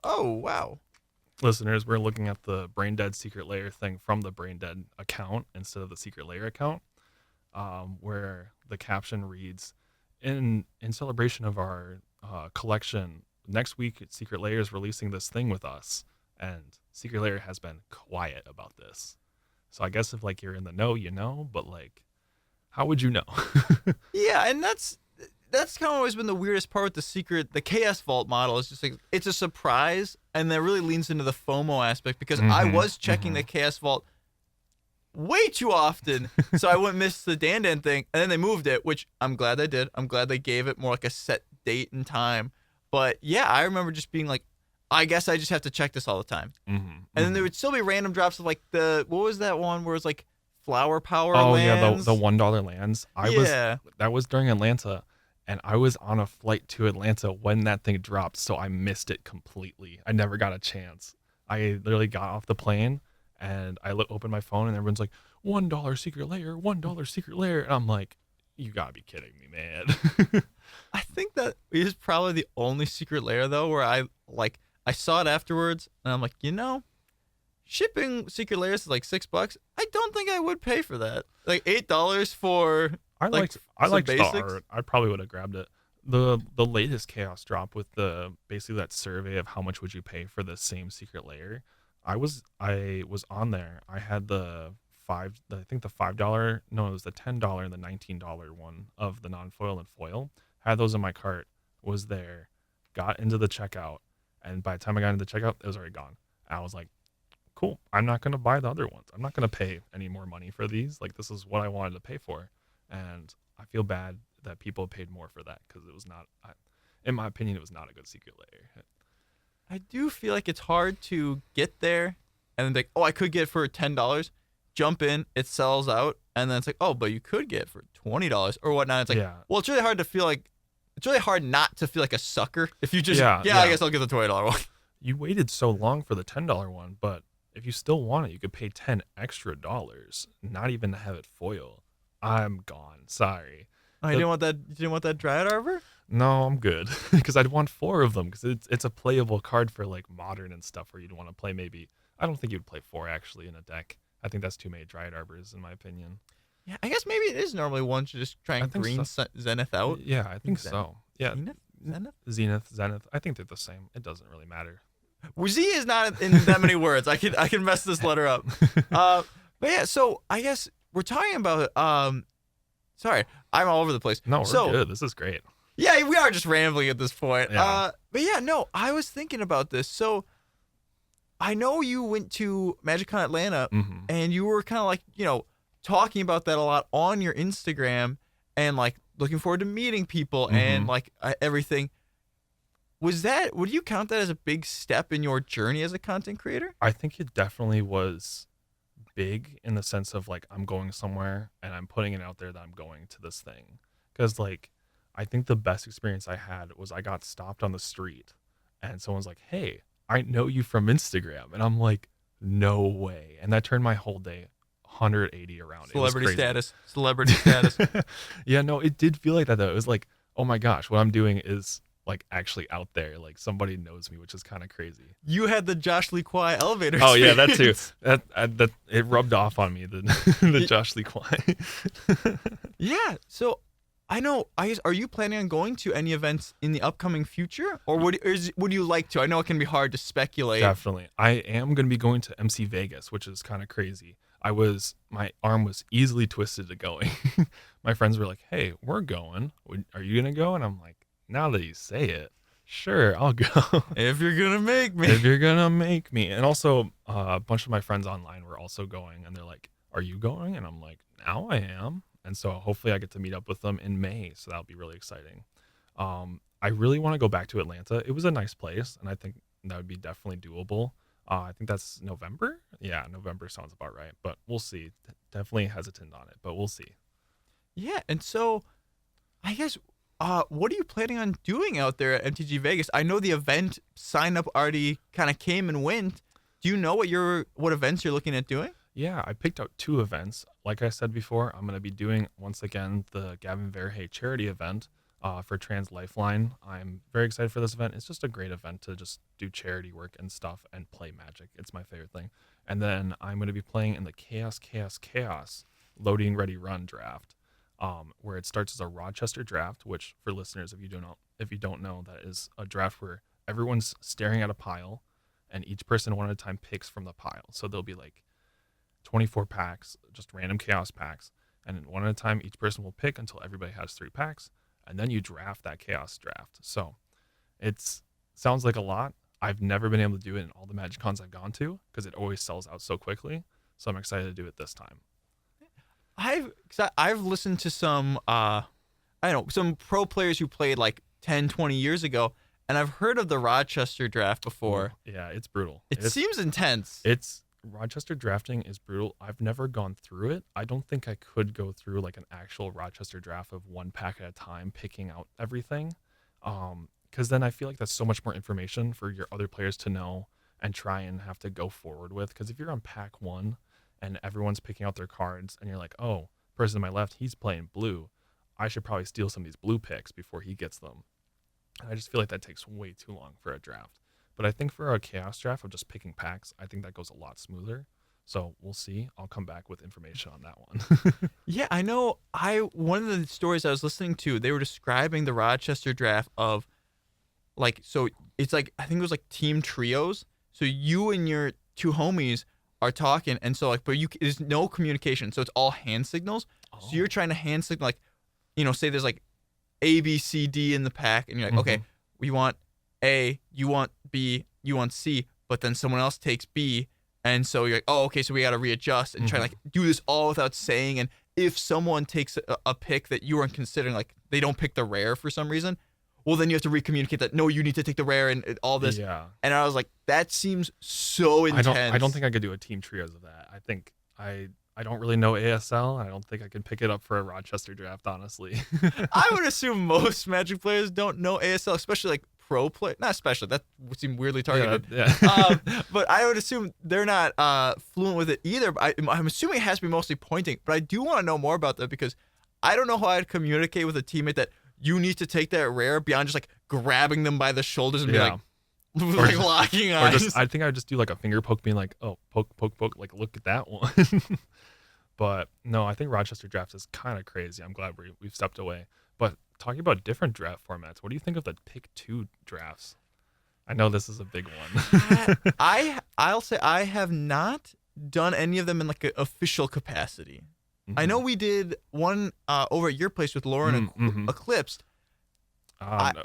Oh, wow. Listeners, we're looking at the Brain Dead secret layer thing from the Brain Dead account instead of the secret layer account, where the caption reads, in celebration of our collection, next week Secret Layer is releasing this thing with us, and Secret Layer has been quiet about this. So I guess if like you're in the know, you know, but like, how would you know? Yeah, and that's kind of always been the weirdest part with the Chaos Vault model is just like it's a surprise, and that really leans into the FOMO aspect because I was checking the Chaos Vault way too often, so I wouldn't miss the Dan thing, and then they moved it, which I'm glad they did. I'm glad they gave it more like a set date and time. But yeah, I remember just being like, I guess I just have to check this all the time. And then there would still be random drops of like what was that one where it's like Flower Power lands? Yeah, the $1 lands. That was during Atlanta. And I was on a flight to Atlanta when that thing dropped, so I missed it completely. I never got a chance. I literally got off the plane, and I opened my phone, and everyone's like, $1 secret layer, $1 secret layer. And I'm like, you gotta be kidding me, man. I think that is probably the only secret layer, though, where I saw it afterwards, and I'm like, shipping secret layers is like $6. I don't think I would pay for that. Like $8 for... I liked the art. I probably would have grabbed it. The latest chaos drop with basically that survey of how much would you pay for the same secret layer. I was on there. I had I think the $5, no, it was the $10 and the $19 one of the non-foil and foil. Had those in my cart, was there, got into the checkout, and by the time I got into the checkout, it was already gone. I was like, cool, I'm not gonna buy the other ones. I'm not gonna pay any more money for these. Like, this is what I wanted to pay for. And I feel bad that people paid more for that because it was not, in my opinion, it was not a good secret layer. I do feel like it's hard to get there and then think, oh, I could get it for $10. Jump in, it sells out, and then it's like, oh, but you could get it for $20 or whatnot. It's like, Yeah. well, it's really hard to feel like, it's really hard not to feel like a sucker if you just, Yeah, I yeah. guess I'll get the $20 one. You waited so long for the $10 one, but if you still want it, you could pay $10 extra, not even to have it foil. I'm gone. Sorry. Oh, you didn't want that Dryad Arbor? No, I'm good because I'd want 4 of them because it's a playable card for like modern and stuff where you'd want to play maybe. I don't think you'd play 4 actually in a deck. I think that's too many Dryad Arbors in my opinion. Yeah, I guess maybe it is normally one to just try I and think green so. Zenith out. Yeah, I think Zenith? so. Yeah, Zenith. I think they're the same. It doesn't really matter. Well, Z is not in that many words. I can mess this letter up. But yeah, so I guess we're talking about sorry, I'm all over the place. No, we're good. This is great. Yeah, we are just rambling at this point. Yeah. But yeah, no, I was thinking about this. So I know you went to MagicCon Atlanta Mm-hmm. and you were kind of like, talking about that a lot on your Instagram and like looking forward to meeting people and like everything. Would you count that as a big step in your journey as a content creator? I think it definitely was big in the sense of like I'm going somewhere and I'm putting it out there that I'm going to this thing. Because like I think the best experience I had was I got stopped on the street and someone's like, hey, I know you from Instagram. And I'm like, no way. And that turned my whole day 180 around. Celebrity status. Yeah, no, it did feel like that though. It was like, oh my gosh, what I'm doing is like actually out there. Like somebody knows me, which is kind of crazy. You had the Josh Lee Kwai elevator. Oh yeah, that too. experience. That it rubbed off on me. The Josh Lee Kwai. Yeah. So I know. I guess, are you planning on going to any events in the upcoming future, or would you like to? I know it can be hard to speculate. Definitely, I am going to be going to MC Vegas, which is kind of crazy. My arm was easily twisted to going. My friends were like, "Hey, we're going. Are you gonna go?" And I'm like, now that you say it, sure, I'll go. If you're gonna make me. If you're gonna make me. And also, a bunch of my friends online were also going, and they're like, "Are you going?" And I'm like, "Now I am." And so hopefully I get to meet up with them in May. So that'll be really exciting. I really want to go back to Atlanta. It was a nice place, and I think that would be definitely doable. I think that's November. Yeah, November sounds about right, but we'll see. Definitely hesitant on it, but we'll see. Yeah, and so I guess what are you planning on doing out there at MTG Vegas? I know the event sign up already kind of came and went. Do you know what events you're looking at doing? Yeah, I picked out 2 events. Like I said before, I'm going to be doing, once again, the Gavin Verhey charity event for Trans Lifeline. I'm very excited for this event. It's just a great event to just do charity work and stuff and play Magic. It's my favorite thing. And then I'm going to be playing in the Chaos Loading Ready Run draft, where it starts as a Rochester draft, which for listeners, if you don't know, that is a draft where everyone's staring at a pile and each person one at a time picks from the pile. So there'll be like 24 packs, just random chaos packs, and one at a time each person will pick until everybody has 3 packs, and then you draft that chaos draft. So it sounds like a lot. I've never been able to do it in all the Magic Cons I've gone to because it always sells out so quickly. So I'm excited to do it this time. I've listened to some some pro players who played like 10, 20 years ago, and I've heard of the Rochester draft before. Yeah, it's brutal. It seems intense. Rochester drafting is brutal. I've never gone through it. I don't think I could go through like an actual Rochester draft of 1 pack at a time, picking out everything. Because then I feel like that's so much more information for your other players to know and try and have to go forward with. Because if you're on pack 1 and everyone's picking out their cards and you're like, oh, person to my left, he's playing blue, I should probably steal some of these blue picks before he gets them. And I just feel like that takes way too long for a draft. But I think for a chaos draft of just picking packs, I think that goes a lot smoother. So we'll see. I'll come back with information on that one. Yeah, I know. One of the stories I was listening to, they were describing the Rochester draft of like, so it's like, I think it was like team trios. So you and your two homies are talking, and so like, but there's no communication, so it's all hand signals. So you're trying to hand signal, like, say there's like A, B, C, D in the pack, and you're like, okay, we want A, you want B, you want C, but then someone else takes B, and so you're like, oh, okay, so we got to readjust and try to like do this all without saying. And if someone takes a pick that you weren't considering, like they don't pick the rare for some reason, well, then you have to recommunicate that, no, you need to take the rare and all this. Yeah. And I was like, that seems so intense. I don't think I could do a team trios of that. I think I don't really know ASL. I don't think I can pick it up for a Rochester draft, honestly. I would assume most Magic players don't know ASL, especially like pro play. Not especially. That would seem weirdly targeted. Yeah. But I would assume they're not fluent with it either. But I'm assuming it has to be mostly pointing. But I do want to know more about that because I don't know how I'd communicate with a teammate that you need to take that rare beyond just like grabbing them by the shoulders and be like, like locking eyes. I think I would just do like a finger poke, being like, oh, poke, like look at that one. But no, I think Rochester drafts is kind of crazy. I'm glad we've stepped away. But talking about different draft formats, what do you think of the pick 2 drafts? I know this is a big one. I'll say I have not done any of them in like an official capacity. I know we did one over at your place with Lauren and Eclipsed.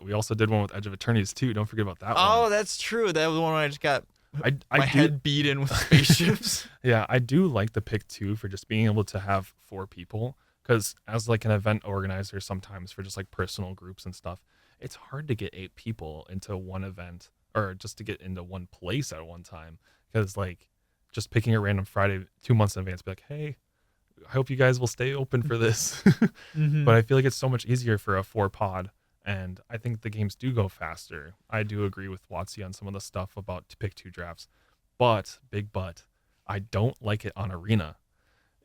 We also did one with Edge of Eternities too. Don't forget about that one. Oh, that's true. That was the one where I just got my head beat in with spaceships. Yeah, I do like the pick 2 for just being able to have 4 people. Because as like an event organizer, sometimes for just like personal groups and stuff, it's hard to get 8 people into one event or just to get into one place at one time. Because like just picking a random Friday 2 months in advance, be like, hey, I hope you guys will stay open for this. But I feel like it's so much easier for a 4 pod. And I think the games do go faster. I do agree with Watsy on some of the stuff about to pick 2 drafts. But, big but, I don't like it on Arena.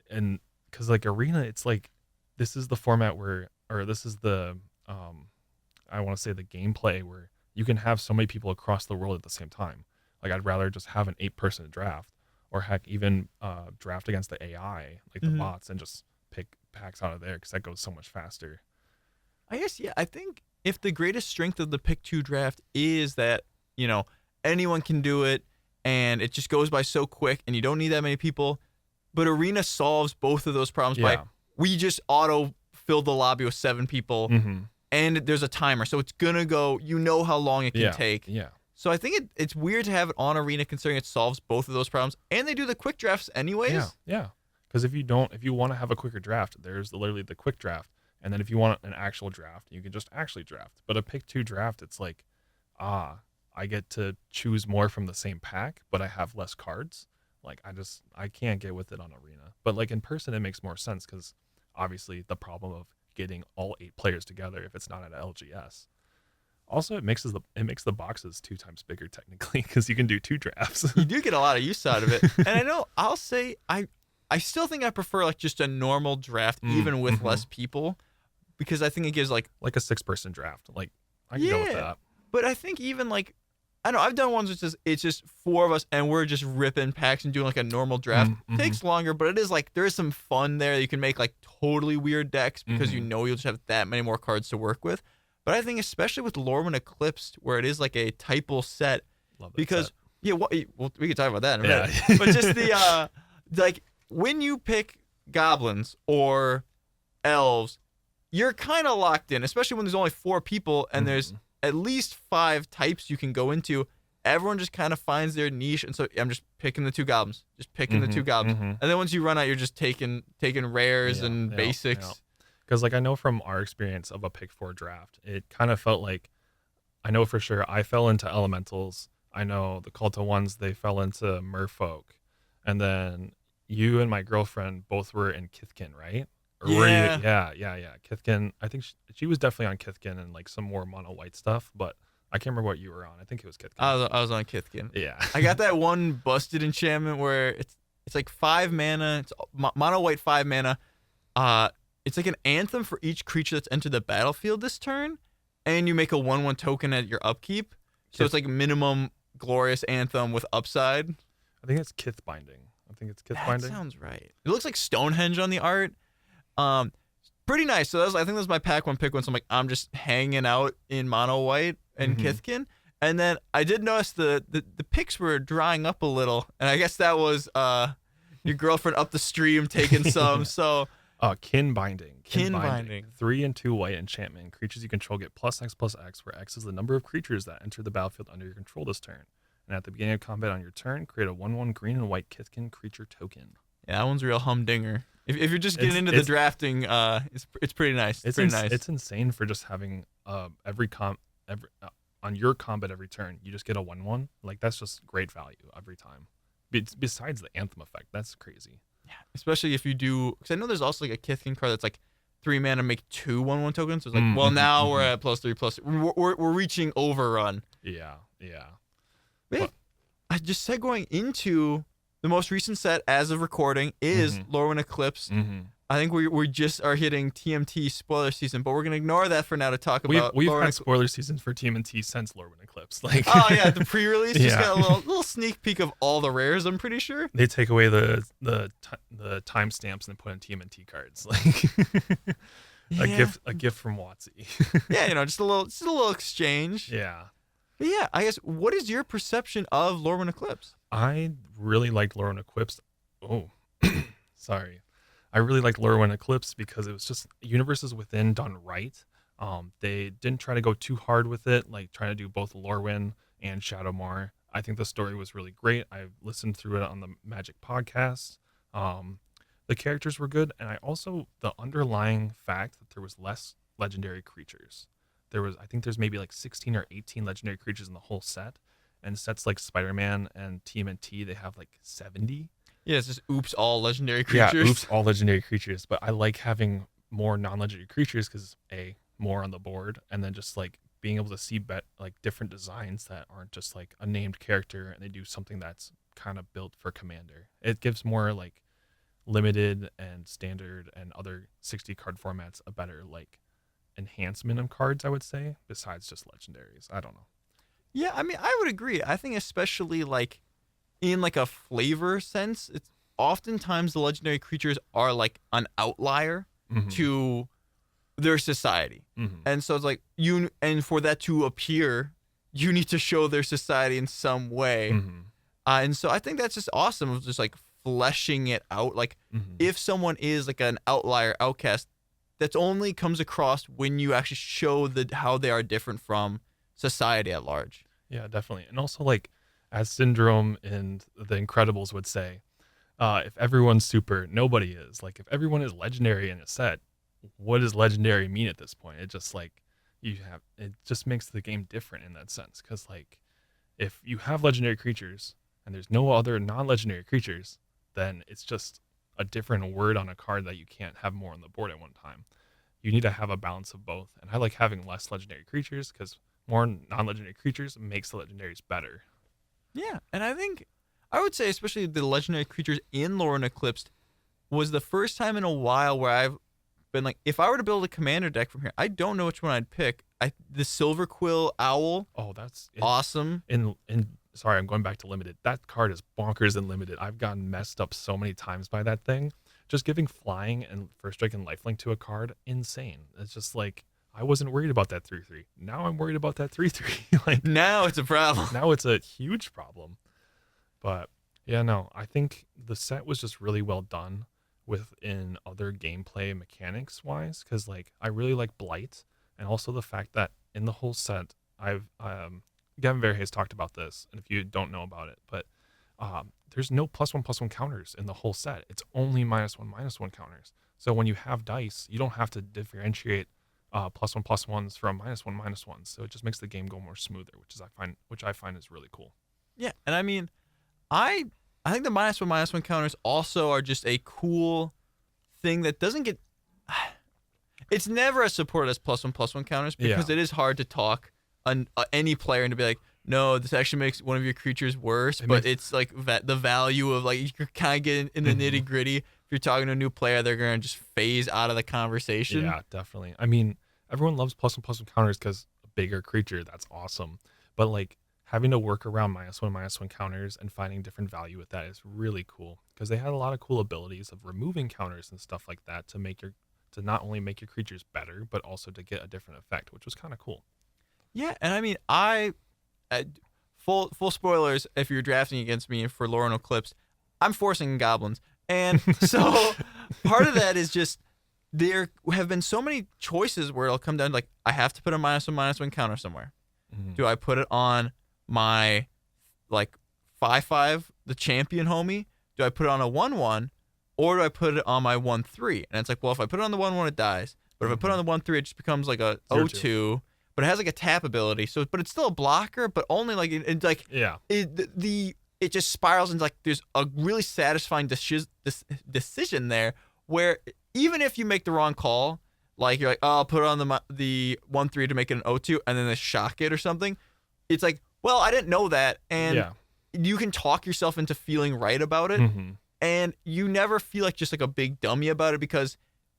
And because like Arena, it's like, this is the format where, or this is the, I want to say the gameplay where you can have so many people across the world at the same time. Like I'd rather just have an 8-person draft, or heck, even draft against the AI, like the bots, and just pick packs out of there because that goes so much faster. I guess, yeah, I think if the greatest strength of the pick 2 draft is that, anyone can do it and it just goes by so quick and you don't need that many people, but Arena solves both of those problems by we just auto fill the lobby with 7 people and there's a timer. So it's going to go, how long it can take. Yeah. So I think it's weird to have it on Arena considering it solves both of those problems. And they do the quick drafts anyways. Yeah. Because if you want to have a quicker draft, there's literally the quick draft. And then if you want an actual draft, you can just actually draft. But a pick 2 draft, it's like, I get to choose more from the same pack, but I have less cards. Like I can't get with it on Arena. But like in person, it makes more sense because obviously the problem of getting all 8 players together if it's not at LGS. Also, it makes the boxes 2 times bigger technically because you can do 2 drafts. You do get a lot of use out of it. And I know I'll say I still think I prefer like just a normal draft even with less people. Because I think it gives like a 6-person draft. Like I can go with that. But I think even like, I don't know, I've done ones which is it's just 4 of us and we're just ripping packs and doing like a normal draft. Takes longer, but it is like there is some fun there. You can make like totally weird decks because you'll just have that many more cards to work with. But I think especially with Lorwyn Eclipsed, where it is like a typal set, because set. We can talk about that in a minute. But just the like when you pick goblins or elves, you're kind of locked in, especially when there's only 4 people and there's at least 5 types you can go into. Everyone just kind of finds their niche, and so I'm just picking the 2 goblins, just picking the 2 goblins, and then once you run out, you're just taking rares and basics. Because like I know from our experience of a pick 4 draft, it kind of felt like, I know for sure I fell into elementals. I know the Cult of Ones, they fell into merfolk, and then you and my girlfriend both were in Kithkin, right? Yeah. Kithkin. I think she was definitely on Kithkin and like some more mono white stuff, but I can't remember what you were on. I think it was Kithkin. I was on Kithkin. Yeah. I got that one busted enchantment where it's like 5 mana. It's mono white 5 mana. It's like an anthem for each creature that's entered the battlefield this turn, and you make a 1/1 token at your upkeep. So it's like minimum glorious anthem with upside. I think it's Kith Binding. That sounds right. It looks like Stonehenge on the art. Pretty nice. So I think that was my pack 1 pick one. So I'm just hanging out in mono white and Kithkin. And then I did notice the pics were drying up a little, and I guess that was your girlfriend up the stream taking some. So Kin binding. Kin binding. 3 and 2 white enchantment. Creatures you control get +X/+X, where X is the number of creatures that enter the battlefield under your control this turn. And at the beginning of combat on your turn, create a 1/1 green and white Kithkin creature token. Yeah, that one's a real humdinger. If you're just getting into the drafting, it's pretty nice. It's pretty nice. It's insane for just having every on your combat every turn, you just get a 1/1. Like, that's just great value every time. Besides the Anthem effect, that's crazy. Yeah, especially if you do, because I know there's also like a Kithkin card that's like 3 mana make 2 1/1 tokens. So it's like, well, now we're at +3/+. We're reaching overrun. Yeah. But I just segueing into the most recent set as of recording is Lorwyn Eclipse. I think we just are hitting TMT spoiler season, but we're gonna ignore that for now to talk about. We've had spoiler seasons for TMT since Lorwyn Eclipse. Like, oh yeah, the pre-release just got a little sneak peek of all the rares. I'm pretty sure they take away the timestamps and put in TMNT cards. Like a gift from WotC. Yeah, just a little exchange. Yeah. But yeah, I guess, what is your perception of Lorwyn Eclipse? I really liked Lorwyn Eclipse. Oh, sorry. I really liked Lorwyn Eclipse because it was just Universes Within done right. They didn't try to go too hard with it, like trying to do both Lorwyn and Shadowmoor. I think the story was really great. I listened through it on the Magic podcast. The characters were good, and the underlying fact that there was less legendary creatures. I think there's maybe like 16 or 18 legendary creatures in the whole set, and sets like Spider-Man and TMNT, they have like 70. Yeah, it's just oops all legendary creatures. Yeah, oops all legendary creatures. But I like having more non-legendary creatures because more on the board, and then just like being able to see like different designs that aren't just like a named character and they do something that's kind of built for Commander. It gives more like limited and standard and other 60 card formats a better like enhancement of cards, I would say, besides just legendaries. I don't know. Yeah, I mean, I would agree. I think especially like in like a flavor sense, it's oftentimes the legendary creatures are like an outlier to their society. And so it's like and for that to appear, you need to show their society in some way. And so I think that's just awesome of just like fleshing it out. Like if someone is like an outlier outcast, that only comes across when you actually show how they are different from society at large. Yeah, definitely. And also, like, as Syndrome and the Incredibles would say, if everyone's super, nobody is. Like, if everyone is legendary in a set, what does legendary mean at this point? It just like it just makes the game different in that sense. Because like, if you have legendary creatures and there's no other non-legendary creatures, then it's just a different word on a card that you can't have more on the board at one time. You need to have a balance of both. And I like having less legendary creatures because more non-legendary creatures makes the legendaries better. Yeah, and I think I would say especially the legendary creatures in Lorwyn Eclipse was the first time in a while where I've been like, if I were to build a commander deck from here, I don't know which one I'd pick. The Silver Quill Owl. Oh, that's awesome. Sorry, I'm going back to limited. That card is bonkers in limited. I've gotten messed up so many times by that thing. Just giving flying and first strike and lifelink to a card, insane. It's just like, I wasn't worried about that 3/3. Now I'm worried about that 3/3. Like, now it's a problem. Now it's a huge problem. But yeah, no, I think the set was just really well done within other gameplay mechanics wise, because like I really like Blight, and also the fact that in the whole set, Gavin Verhey's talked about this, and if you don't know about it, but there's no +1/+1 counters in the whole set. It's only -1/-1 counters. So when you have dice, you don't have to differentiate +1/+1s from -1/-1s. So it just makes the game go more smoother, which I find is really cool. Yeah, and I mean, I think the -1/-1 counters also are just a cool thing that doesn't get. It's never as supported as +1/+1 counters because it is hard to talk on any player and to be like, no, this actually makes one of your creatures worse, but it's like the value of like you're kind of getting in the nitty gritty. If you're talking to a new player, they're gonna just phase out of the conversation. Yeah, definitely. I mean, everyone loves +1/+1 counters because a bigger creature, that's awesome. But like having to work around -1/-1 counters and finding different value with that is really cool because they had a lot of cool abilities of removing counters and stuff like that to not only make your creatures better, but also to get a different effect, which was kind of cool. Yeah, and I mean, I full spoilers if you're drafting against me for Lore and Eclipse, I'm forcing goblins. And so part of that is just there have been so many choices where it'll come down to like I have to put a -1/-1 counter somewhere. Do I put it on my like 5/5, the champion homie? Do I put it on a 1/1? Or do I put it on my 1/3? And it's like, well, if I put it on the 1/1, it dies. But if I put it on the 1/3, it just becomes like a 0/2. But it has like a tap ability. So, but it's still a blocker, but only like it's like it just spirals into like there's a really satisfying decision there where even if you make the wrong call, like you're like, oh, I'll put it on the 1/3 to make it an 0/2, and then they shock it or something. It's like, well, I didn't know that, and you can talk yourself into feeling right about it. And you never feel like just like a big dummy about it because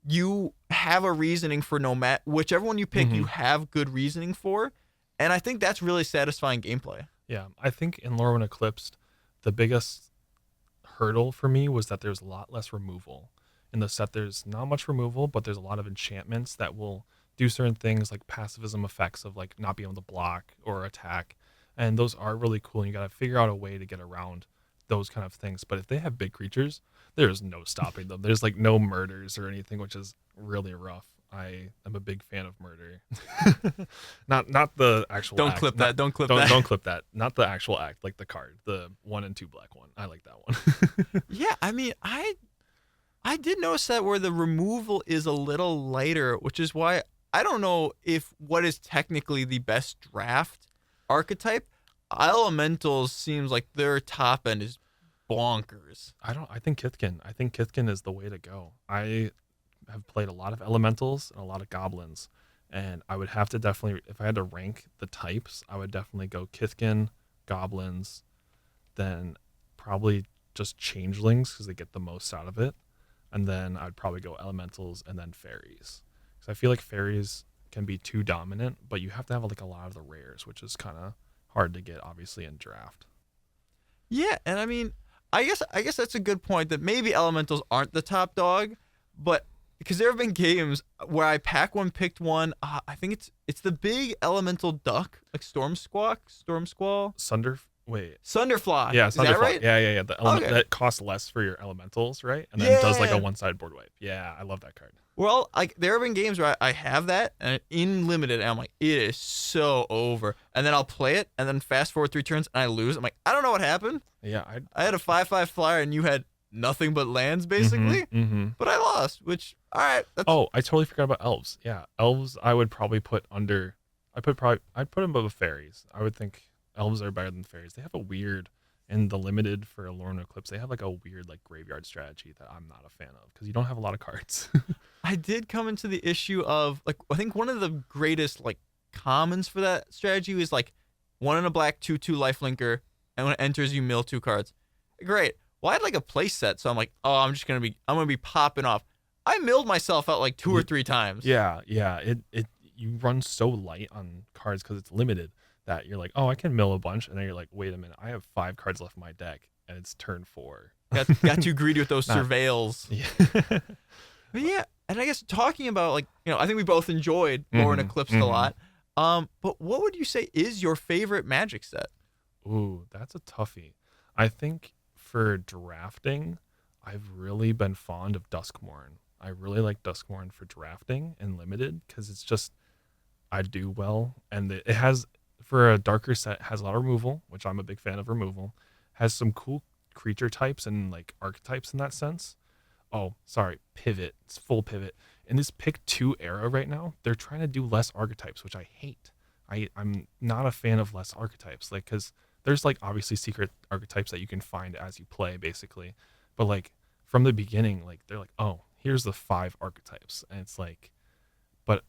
you have a reasoning for whichever one you pick, you have good reasoning for. And I think that's really satisfying gameplay. Yeah, I think in Lore and Eclipsed, the biggest hurdle for me was that there's a lot less removal. In the set, there's not much removal, but there's a lot of enchantments that will do certain things like pacifism effects of like not being able to block or attack. And those are really cool. And you got to figure out a way to get around those kind of things. But if they have big creatures, there's no stopping them. There's like no murders or anything, which is really rough. I am a big fan of murder. not the actual Don't act. clip that. Don't clip that. Not the actual act, like the card, the 1 and 2 black one. I like that one. Yeah, I mean, I did notice that where the removal is a little lighter, which is why I don't know if what is technically the best draft archetype. Elementals seems like their top end is bonkers. I think Kithkin is the way to go. I have played a lot of elementals and a lot of goblins, and I would have to definitely, if I had to rank the types, I would definitely go Kithkin, goblins, then probably just changelings because they get the most out of it, and then I'd probably go elementals and then fairies because I feel like fairies can be too dominant, but you have to have like a lot of the rares, which is kind of hard to get obviously in draft. Yeah, and I mean, I guess that's a good point that maybe elementals aren't the top dog, but because there have been games where I picked one. I think it's the big elemental duck, like Storm Squall. Sunderflock. Yeah, Sunderflock. Is that right? Yeah. The element that costs less for your elementals, right? And then it does like a one-side board wipe. Yeah, I love that card. Well, like there have been games where I have that and in limited, and I'm like, it is so over. And then I'll play it, and then fast forward 3 turns, and I lose. I'm like, I don't know what happened. Yeah, I had a 5/5 flyer, and you had nothing but lands basically. But I lost. Which all right. I totally forgot about elves. Yeah, elves I would probably put under. I'd put them above fairies. I would think elves are better than fairies. They have a weird. In the limited for Lore and Eclipse, they have like a weird like graveyard strategy that I'm not a fan of because you don't have a lot of cards. I did come into the issue of like I think one of the greatest like commons for that strategy is like 1 and a black 2/2 lifelinker, and when it enters you mill 2 cards. Great. Well, I had like a place set, so I'm like, oh, I'm gonna be popping off. I milled myself out like 2 or 3 times. Yeah. It you run so light on cards because it's limited. That you're like, oh, I can mill a bunch, and then you're like, wait a minute, I have 5 cards left in my deck, and it's turn 4. Got too greedy with those surveils. Yeah. But yeah, and I guess talking about like I think we both enjoyed Lore and Eclipse a lot. But what would you say is your favorite Magic set? Ooh, that's a toughie. I think for drafting, I've really been fond of Duskmourn. I really like Duskmourn for drafting and limited because it's just I do well, and it has. For a darker set, has a lot of removal, which I'm a big fan of removal. Has some cool creature types and like archetypes in that sense. Oh, sorry, pivot. It's full pivot. In this pick 2 era right now, they're trying to do less archetypes, which I hate. I'm not a fan of less archetypes, like because there's like obviously secret archetypes that you can find as you play, basically. But like from the beginning, like they're like, oh, here's the 5 archetypes, and it's like, but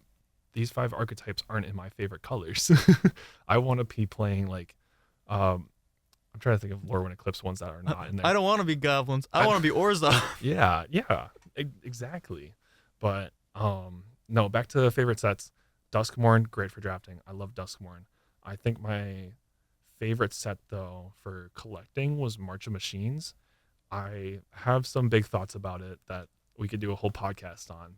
these 5 archetypes aren't in my favorite colors. I want to be playing like, I'm trying to think of Lore and Eclipse ones that are not in there. I don't want to be goblins. I want to be Orzhov. Yeah, exactly. But no, back to favorite sets. Duskmourn, great for drafting. I love Duskmourn. I think my favorite set though for collecting was March of Machines. I have some big thoughts about it that we could do a whole podcast on.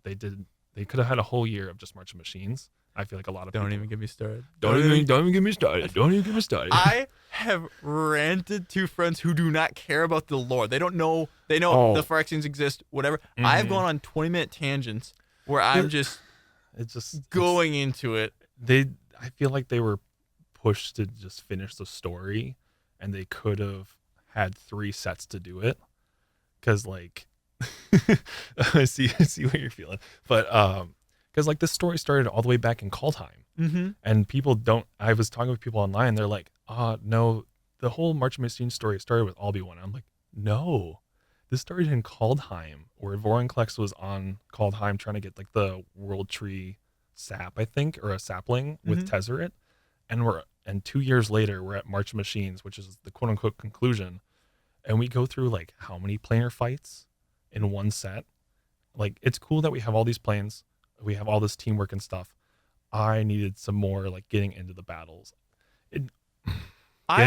They could have had a whole year of just March of Machines, I feel like a lot of Don't people. even get me started. Don't even get me started. Don't even get me started. I have ranted to friends who do not care about the lore. They don't know. They know Oh. the Phyrexians exist, whatever. I've gone on 20-minute tangents where I'm just It's just going into it. I feel like they were pushed to just finish the story, and they could have had 3 sets to do it. Cause like, I see what you're feeling, but because like this story started all the way back in Kaldheim, and people don't. I was talking with people online. They're like, no, the whole March of Machines story started with Albi 1. I'm like, no, this started in Kaldheim, where Vorinclex was on Kaldheim trying to get like the World Tree sap, I think, or a sapling with Tezzeret, and 2 years later we're at March of Machines, which is the quote unquote conclusion, and we go through like how many planar fights in one set. Like, it's cool that we have all these planes, we have all this teamwork and stuff. I needed some more like getting into the battles. I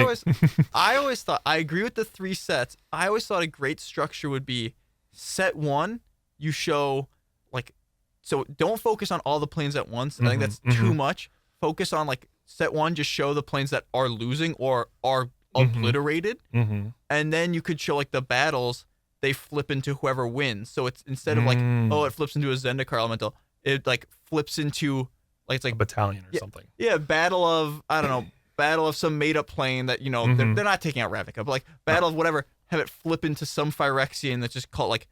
always thought, I agree with the 3 sets. I always thought a great structure would be set 1, you show like, so don't focus on all the planes at once. I think that's too much. Focus on like set 1, just show the planes that are losing or are obliterated. And then you could show like the battles, they flip into whoever wins. So it's instead of like, it flips into a Zendikar elemental, it like flips into like, it's like a battalion or something. Yeah, battle of, I don't know, battle of some made up plane that, you know, they're not taking out Ravnica, but like battle of whatever, have it flip into some Phyrexian that's just called like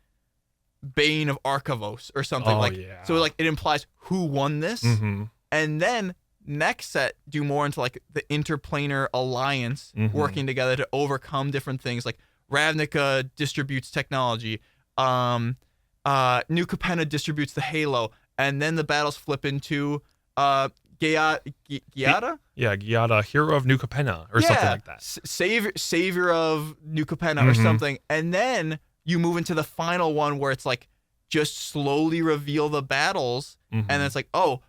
Bane of Archivos or something. So like it implies who won this. And then next set do more into like the interplanar alliance working together to overcome different things. Like Ravnica distributes technology, New Capenna distributes the Halo, and then the battles flip into Giada? Yeah, Giada, hero of New Capenna or something like that. Savior of New Capenna or something. And then you move into the final one where it's like just slowly reveal the battles, and then it's like, oh,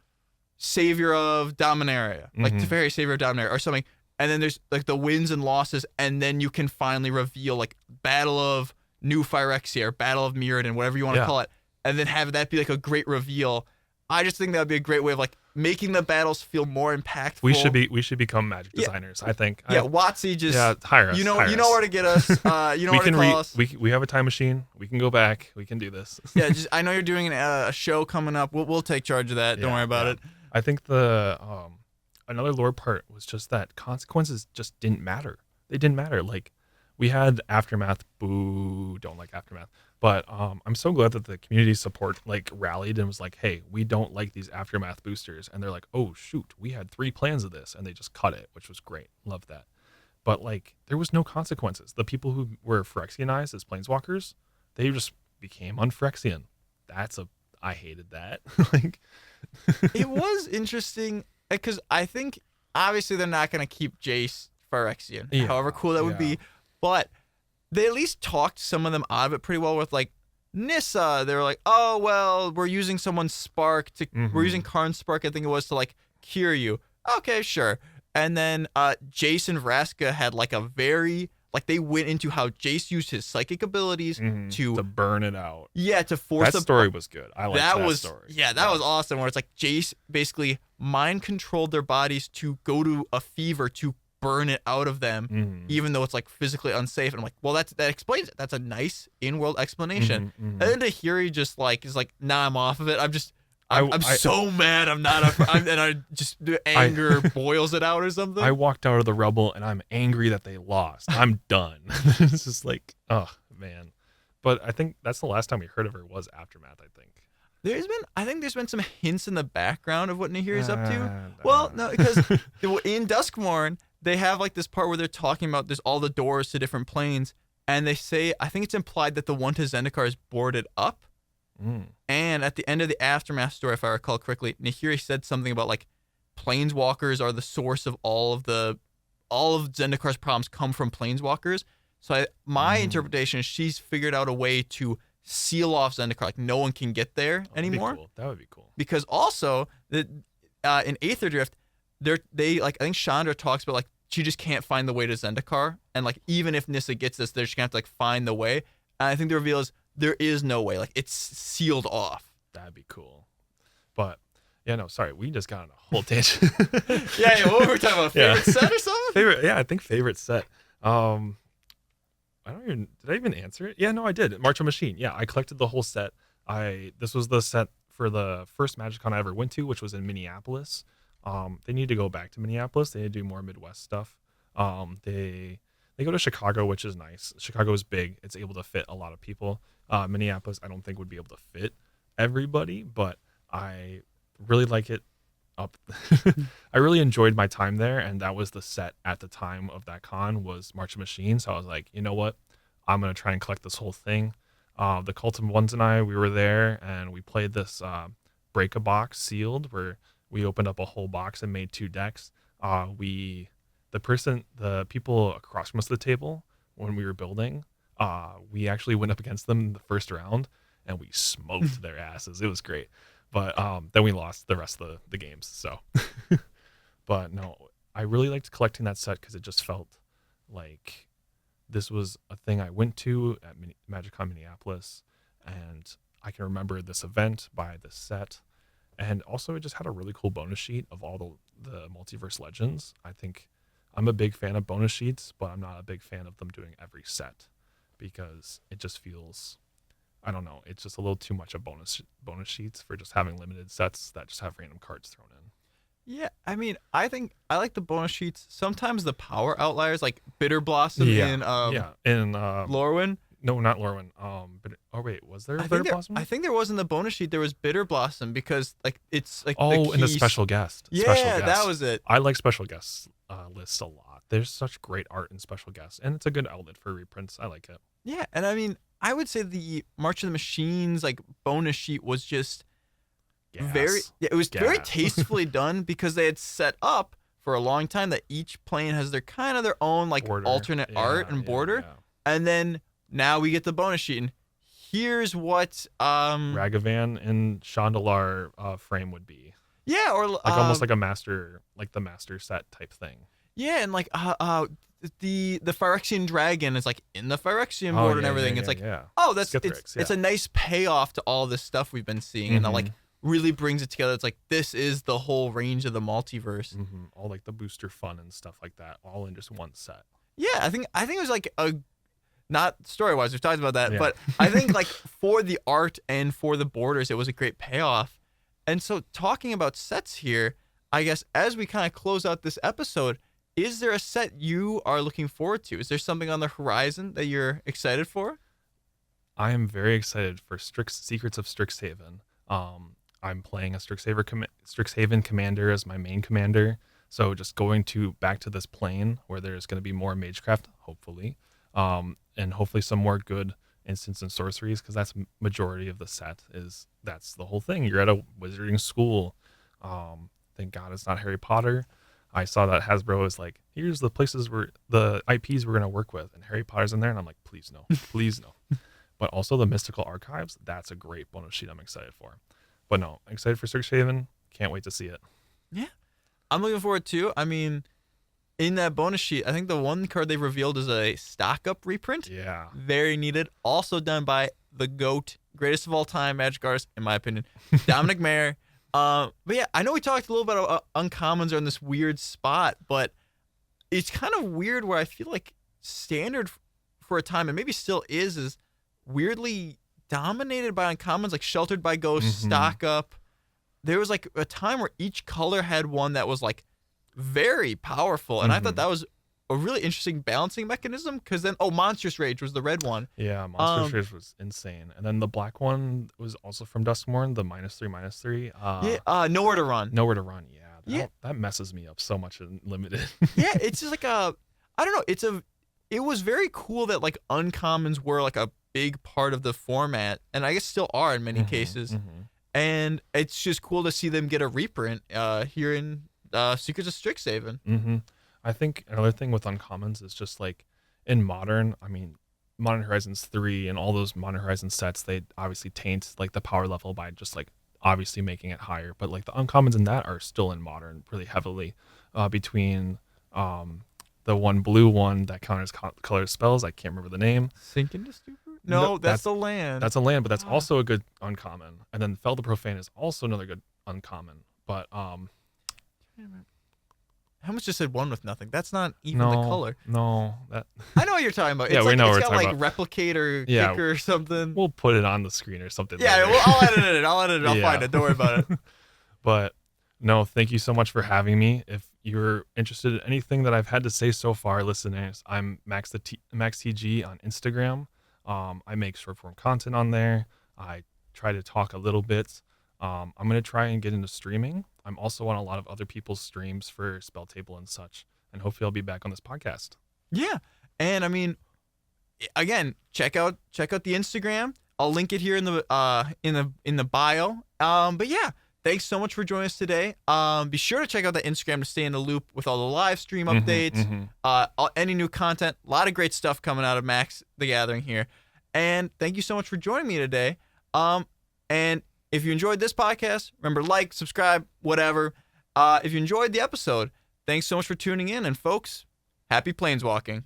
Savior of Dominaria, like Teferi, Savior of Dominaria or something. And then there's like the wins and losses, and then you can finally reveal like Battle of New Phyrexia or Battle of Mirrodin, whatever you want to call it, and then have that be like a great reveal. I just think that would be a great way of like making the battles feel more impactful. We should become Magic designers, I think. WotC just hire us. You know where to get us. You know where to call us. We have a time machine. We can go back. We can do this. I know you're doing a show coming up. We'll take charge of that. Don't worry about it. I think the another lore part was just that consequences just didn't matter. They didn't matter. Like, we had Aftermath. Boo, don't like Aftermath. But I'm so glad that the community support like rallied and was like, hey, we don't like these Aftermath boosters. And they're like, oh, shoot, we had 3 plans of this. And they just cut it, which was great. Love that. But like, there was no consequences. The people who were Phyrexianized as planeswalkers, they just became unphyrexian. I hated that. Like, it was interesting because I think obviously they're not going to keep Jace Phyrexian, however cool that would be. But they at least talked some of them out of it pretty well with like Nissa. They were like, oh, well, we're using someone's spark we're using Karn's spark, I think it was, to like cure you. Okay, sure. And then Jace and Vraska had like a very, like they went into how Jace used his psychic abilities to burn it out. Yeah, to force that story was good. I liked that story. Yeah, that was awesome. Where it's like Jace basically mind controlled their bodies to go to a fever to burn it out of them, even though it's like physically unsafe. And I'm like, well, that explains it. That's a nice in-world explanation. And then Nahiri just like is like, nah, I'm off of it. I'm so mad. I'm not. And I just anger boils it out or something. I walked out of the Rebel and I'm angry that they lost. I'm done. It's just like, oh man. But I think that's the last time we heard of her was Aftermath. I think there's been some hints in the background of what Nahiri's up to. Well, no, because in Duskmourn they have like this part where they're talking about there's all the doors to different planes, and they say, I think it's implied that the one to Zendikar is boarded up. And at the end of the Aftermath story, if I recall correctly, Nahiri said something about like planeswalkers are the source of all of Zendikar's problems come from planeswalkers. So my interpretation is she's figured out a way to seal off Zendikar, like no one can get there anymore. That would be cool. Because also in Aether Drift, they like, I think Chandra talks about like she just can't find the way to Zendikar, and like even if Nissa gets this, they're just gonna have to like find the way. And I think the reveal is there is no way, like it's sealed off. That'd be cool. But Yeah, no, sorry. We just got on a whole tangent. Yeah, what were we talking about? Yeah. Favorite set or something? Favorite, yeah, I think favorite set. I don't even did I even answer it? Yeah, no, I did. March of Machine. Yeah, I collected the whole set. This was the set for the first MagicCon I ever went to, which was in Minneapolis. They need to go back to Minneapolis. They need to do more Midwest stuff. They go to Chicago, which is nice. Chicago is big. It's able to fit a lot of people. Minneapolis, I don't think would be able to fit everybody, but I really like it up. I really enjoyed my time there, and that was the set at the time of that con was March of Machines. So I was like, you know what? I'm gonna try and collect this whole thing. The Cult of Ones and I, we were there, and we played this break a box sealed, where we opened up a whole box and made 2 decks. The people across from us at the table when we were building, we actually went up against them in the first round, and we smoked their asses. It was great. But then we lost the rest of the games. So, but no, I really liked collecting that set because it just felt like this was a thing I went to at MagicCon Minneapolis, and I can remember this event by this set. And also, it just had a really cool bonus sheet of all the Multiverse Legends. I think I'm a big fan of bonus sheets, but I'm not a big fan of them doing every set because it just feels, I don't know, it's just a little too much of bonus sheets for just having limited sets that just have random cards thrown in. Yeah, I mean, I think I like the bonus sheets. Sometimes the power outliers, like Bitter Blossom in Lorwyn. No, not Lorwyn. But wait, was there a Bitter Blossom? I think there was in the bonus sheet. There was Bitter Blossom because like it's like and the special guest. Yeah, special guest. That was it. I like special guest lists a lot. There's such great art in special guests, and it's a good outlet for reprints. I like it. Yeah, and I mean, I would say the March of the Machines like bonus sheet was just very tastefully done because they had set up for a long time that each plane has their kind of their own like border. alternate art and border, and then now we get the bonus sheet and here's what Ragavan and Chandalar frame would be. Yeah, or like almost like a master, like the master set type thing. Yeah, and like the Phyrexian dragon is like in the Phyrexian border and everything. It's it's a nice payoff to all this stuff we've been seeing, and that like really brings it together. It's like this is the whole range of the multiverse. All like the booster fun and stuff like that, all in just one set. Yeah, I think it was like a, not story wise, we've talked about that, but I think like for the art and for the borders, it was a great payoff. And so talking about sets here, I guess as we kind of close out this episode, is there a set you are looking forward to? Is there something on the horizon that you're excited for? I am very excited for Secrets of Strixhaven. I'm playing a Strixhaven commander as my main commander. So just going back to this plane where there's going to be more Magecraft, hopefully, and hopefully some more good instants and sorceries, because that's majority of the set. That's the whole thing. You're at a wizarding school. Thank God it's not Harry Potter. I saw that Hasbro is like, here's the places where the IPs we're going to work with, and Harry Potter's in there, and I'm like, please no, please no. But also the Mystical Archives, that's a great bonus sheet I'm excited for. But no, I'm excited for Strixhaven. Can't wait to see it. Yeah. I'm looking forward to. I mean, in that bonus sheet, I think the one card they revealed is a stock up reprint. Yeah. Very needed. Also done by the GOAT, greatest of all time Magic artist, in my opinion, Dominic Mayer. But yeah, I know we talked a little bit about uncommons are in this weird spot, but it's kind of weird where I feel like standard for a time, and maybe still is weirdly dominated by uncommons, like Sheltered by Ghosts, stock up. There was like a time where each color had one that was like very powerful, and I thought that was a really interesting balancing mechanism, because then Monstrous Rage was the red one. Yeah, Monstrous Rage was insane. And then the black one was also from Duskmourn, the -3/-3. Nowhere to Run. Nowhere to Run, yeah. That messes me up so much in Limited. Yeah, it's just like I don't know, it was very cool that like uncommons were like a big part of the format, and I guess still are in many cases. And it's just cool to see them get a reprint here in Secrets of Strixhaven. I think another thing with uncommons is just like in Modern, I mean, Modern Horizons 3 and all those Modern Horizons sets, they obviously taint like the power level by just like obviously making it higher. But like the uncommons in that are still in Modern really heavily, between the one blue one that counters color spells. I can't remember the name. Sink into Stupor? No, that's a land. That's a land, but that's also a good uncommon. And then Fel the Profane is also another good uncommon. But Helmets just said one with nothing. That's not even the color. No, that I know what you're talking about. Yeah, It's we like, know it's what got we're like talking replicate or Yeah. kicker or something. we'll put it on the screen or something. Yeah, later. well, I'll edit it. I'll Yeah. find it. Don't worry about it. But no, thank you so much for having me. If you're interested in anything that I've had to say so far, listeners, I'm MaxTG on Instagram. I make short form content on there. I try to talk a little bit. I'm going to try and get into streaming. I'm also on a lot of other people's streams for Spell Table and such. And hopefully I'll be back on this podcast. Yeah. And I mean, again, check out the Instagram. I'll link it here in the bio. But yeah, thanks so much for joining us today. Be sure to check out the Instagram to stay in the loop with all the live stream updates, any new content. A lot of great stuff coming out of Max the Gathering here. And thank you so much for joining me today. And if you enjoyed this podcast, remember, like, subscribe, whatever. If you enjoyed the episode, thanks so much for tuning in. And folks, happy planeswalking.